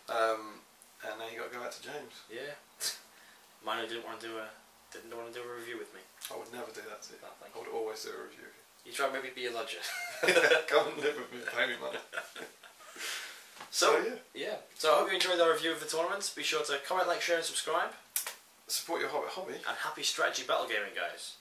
And now you got to go out to James. Yeah. Mine didn't want to do didn't want to do a review with me. I would never do that to you. Oh, thank I would always do a review. You try and maybe be a lodger. Come and live with me, pay me money. So I hope you enjoyed our review of the tournament. Be sure to comment, like, share and subscribe. Support your hobby. And happy strategy battle gaming, guys.